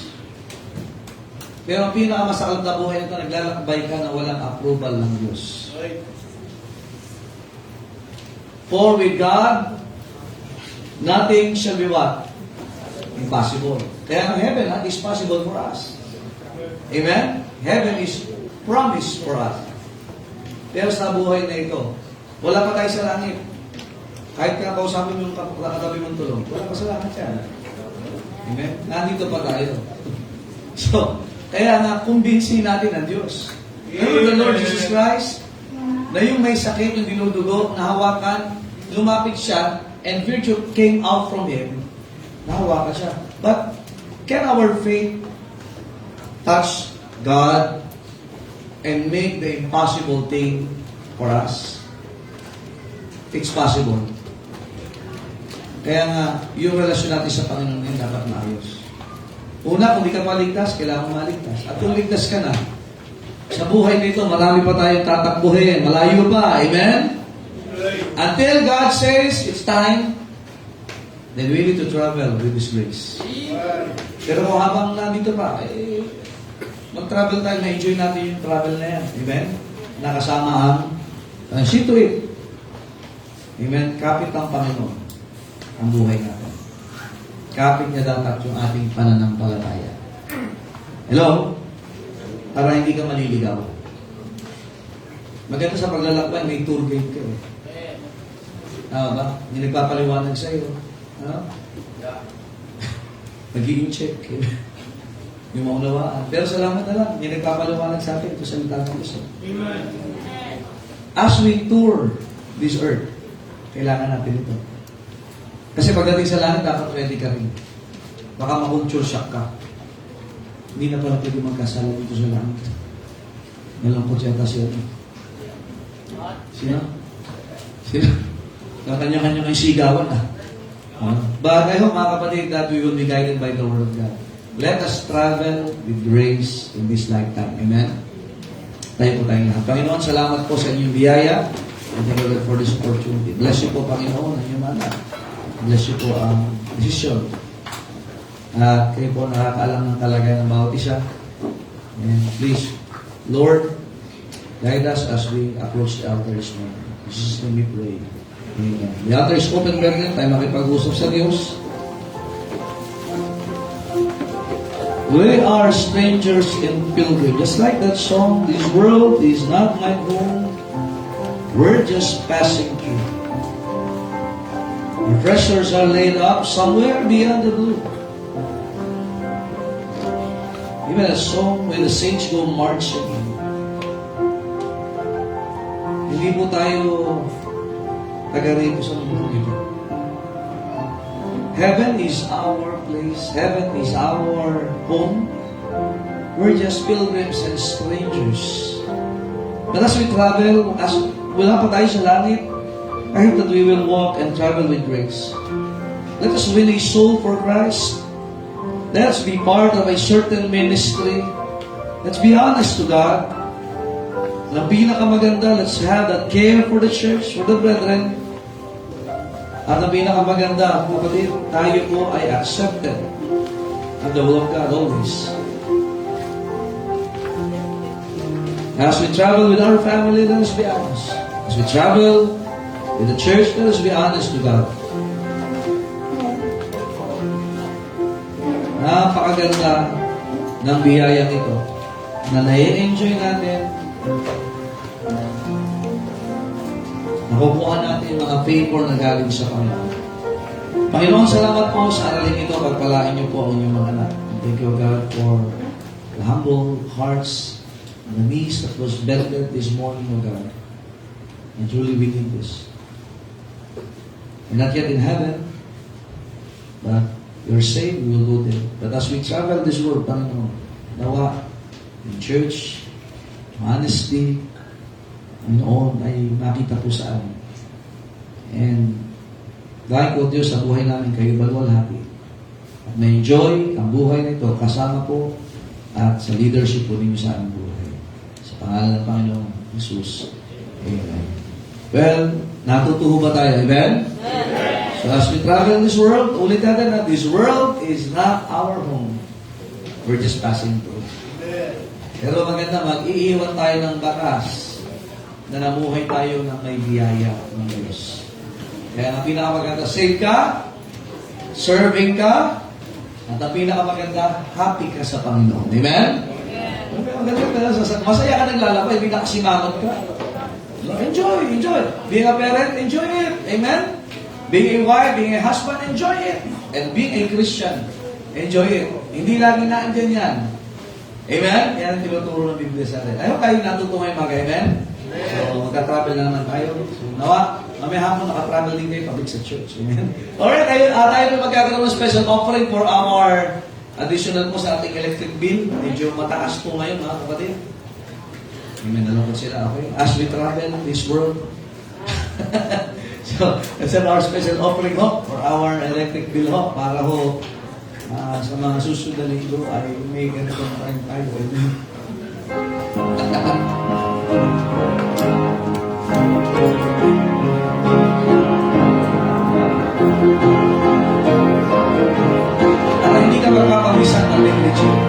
Pero ang pinakamasakal na buhay nito, naglalakbay ka na walang approval ng Diyos. For with God, nothing shall be what? Impossible. Kaya ang heaven is possible for us. Amen? Heaven is promised for us. Pero sa buhay na ito, wala pa tayo sa langit. Kahit kausapin mo yung katabi mong tulong, wala pa sa langit yan. Amen? Nandito pa tayo. So, kaya nga, kumbinsin natin ang Diyos. Remember the Lord Jesus Christ? Na yung may sakit, yung dinudugo, nahawakan, lumapit siya, and virtue came out from Him. Nahawakan siya. But, can our faith touch God and make the impossible thing for us? It's possible. Kaya nga, yung relasyon natin sa Panginoon ay dapat maayos. Una, kung di ka maligtas, kailangan mo maligtas. At kung ligtas ka na, sa buhay nito, marami pa tayong tatakbuhin. Malayo pa. Amen? Until God says, it's time, then we need to travel with His grace. Pero kung habang nandito pa, mag-travel tayo, na-enjoy natin yung travel na yan. Amen? Nakasama ang see to it. Amen? Kapit ang Panginoon ang buhay natin. Kapit niya dapat yung ating pananampalataya. Hello? Para hindi ka maliligaw. Maganda sa paglalakbay, may tour guide ka. Tama ba? Hindi nagpapaliwanag sa'yo. Magiging check. Yung maunawaan. Pero salamat na lang. Hindi nagpapaliwanag sa atin. Ito salita ng Diyos. As we tour this earth. Kailangan natin ito. Kasi pagdating sa langit, dapat ready ka rin. Baka ma-culture shock ka. Hindi na pala pwede magkasala dito sa langit. Nalangkot yata siya. Sino? Sino? Kakanya-kanya kayong sigawan ah. But I hope mga kapatid that we will be guided by the Word of God. Let us travel with grace in this lifetime. Amen? Tayo po tayong lahat. Panginoon, salamat po sa inyong biyaya. And thank you Lord for this opportunity. Bless you po, Panginoon, ang inyong anak. Bless you po ang desisyon. At kayo po nakakaalam ng kalagayan ng bawat isa. And please, Lord, guide us as we approach the altar this morning. In Jesus' name we pray. Amen. The altar is open, brethren. Tayo makipag-usap sa Diyos. We are strangers and pilgrims. Just like that song, this world is not my home. We're just passing through. Our treasures are laid up somewhere beyond the blue. Even a song where the saints go marching. Hindi po tayo taga-rito sa mundo ito. Heaven is our place. Heaven is our home. We're just pilgrims and strangers. But as we travel, as wala pa tayo sa langit, I hope that we will walk and travel with grace. Let us win a soul for Christ. Let's be part of a certain ministry. Let's be honest to God. Ang pinakamaganda, let's have that care for the church, for the brethren. At ang pinakamaganda, kapatid, tayo po ay accepted in the will of God always. As we travel with our family, let us be honest. As we travel with the church, let us be honest to God. Napakaganda ng biyayang ito na nai-enjoy natin. Nakukuha natin mga favor na galing sa Panginoon. Panginoon, salamat po sa araling ito. Pagpalain niyo po ang inyong mga anak. Thank you, God, for the humble hearts and the knees that was bended this morning, O God. And truly we need this. We're not yet in heaven, but you're saved, we will go there. But as we travel this world, Panginoon, nawa, in church, honesty, Panginoon ay makita po sa amin. And dahil ko Diyos sa buhay namin kayo balwalhati. At na-enjoy ang buhay nito kasama po at sa leadership po ninyo sa aming buhay. Sa pangalan ng Panginoon Jesus. Amen. Well, natutuho ba tayo? Amen? So as we travel in this world, ulit natin na this world is not our home. We're just passing through. Pero maganda, mag-iiwan tayo ng bakas na namuhay tayo ng may biyaya ng Diyos. Kaya ang pinakamaganda, save ka, serving ka, at ang pinakamaganda, happy ka sa Panginoon. Amen? Masaya ka naglalakad, hindi nakasimangot ka. Enjoy, enjoy. Being a parent, enjoy it. Amen? Being a wife, being a husband, enjoy it. And being a Christian, enjoy it. Hindi lagi naandyan yan. Amen? Yan ang tinuturo ng Biblia sa atin. Ayaw kayo natutunan mga amen? So, magka-travel na naman tayo. So, nawa, mamaya hapon naka-travel din kayo pabalik sa church. Amen? Alright, tayo magkakaroon ng special offering for our additional po sa ating electric bill. Medyo mataas po ngayon, mga kapatid. Amen, nalungkot sila. Okay? As we travel this world. So, that's our special offering ho for our electric bill ho. Para ho, sa mga susunod na linggo ay may ganitong time tayo. At hindi ka magpapawisan ng negligent.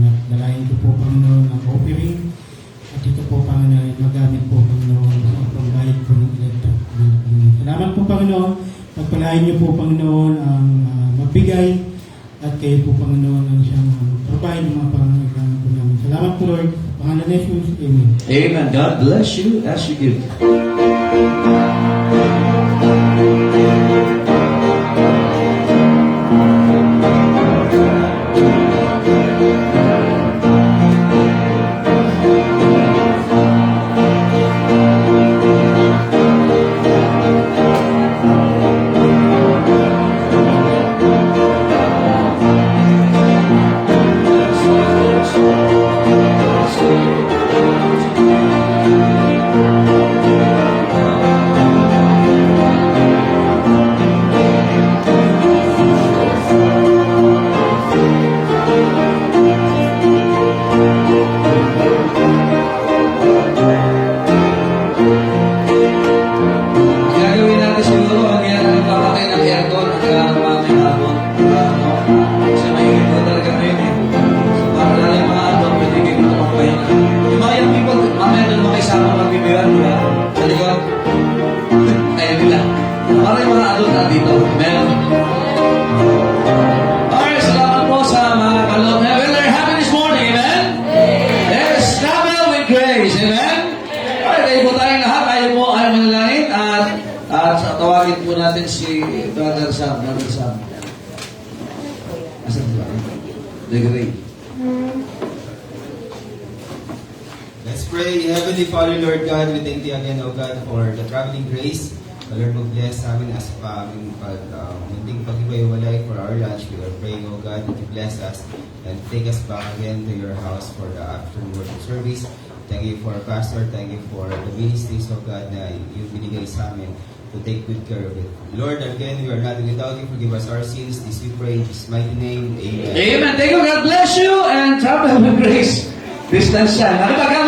at dalayan ko po, Panginoon, ang offering. At ito po, Panginoon, magamit po, Panginoon, sa pambayad po ng electric bill. Salamat po, Panginoon. Pagpalain niyo po, Panginoon, ang magbigay at kayo po, Panginoon, ang siyang provide ng mga pangangailangan po namin. Salamat po, Lord. Pangalan ni Jesus. Amen. Amen. God bless you as you give. Gagawin natin siguro ang yan, ang papatay ng aircon at maming hapon. Kasi mahigit ko talaga ngayon eh. So, para lang yung mga hapon, pwede kayo ito magpahinga. Yung mga young people, mamaya doon makisama magbibiwan, di ba? Sa likod. Ayun nila. Para yung mga adult dito. Amen? Alright, salamat po sa mga kalot. Well, they're happy this morning, amen? Yes, travel with grace, amen? Alright, tayo po tayong lahat. Tayo po ay manalangin at tawagin po natin si Brother Sam. Brother Sam. Asan ba? The Great. Let's pray. Heavenly Father, Lord God, we thank you again, O God, for the traveling grace. The Lord will bless amin as aming munting pag-iwalay for our lunch. We are praying, O God, that you bless us and take us back again to your house for the afternoon worship service. Thank you for our pastor. Thank you for the ministries, O God, na you binigay sa amin to take good care of it. Lord, again, we are not without you. Forgive us our sins. This we pray in Jesus' mighty name. Amen. Amen. Thank you. God bless you and travel with grace. Distance siya. Nakipagkama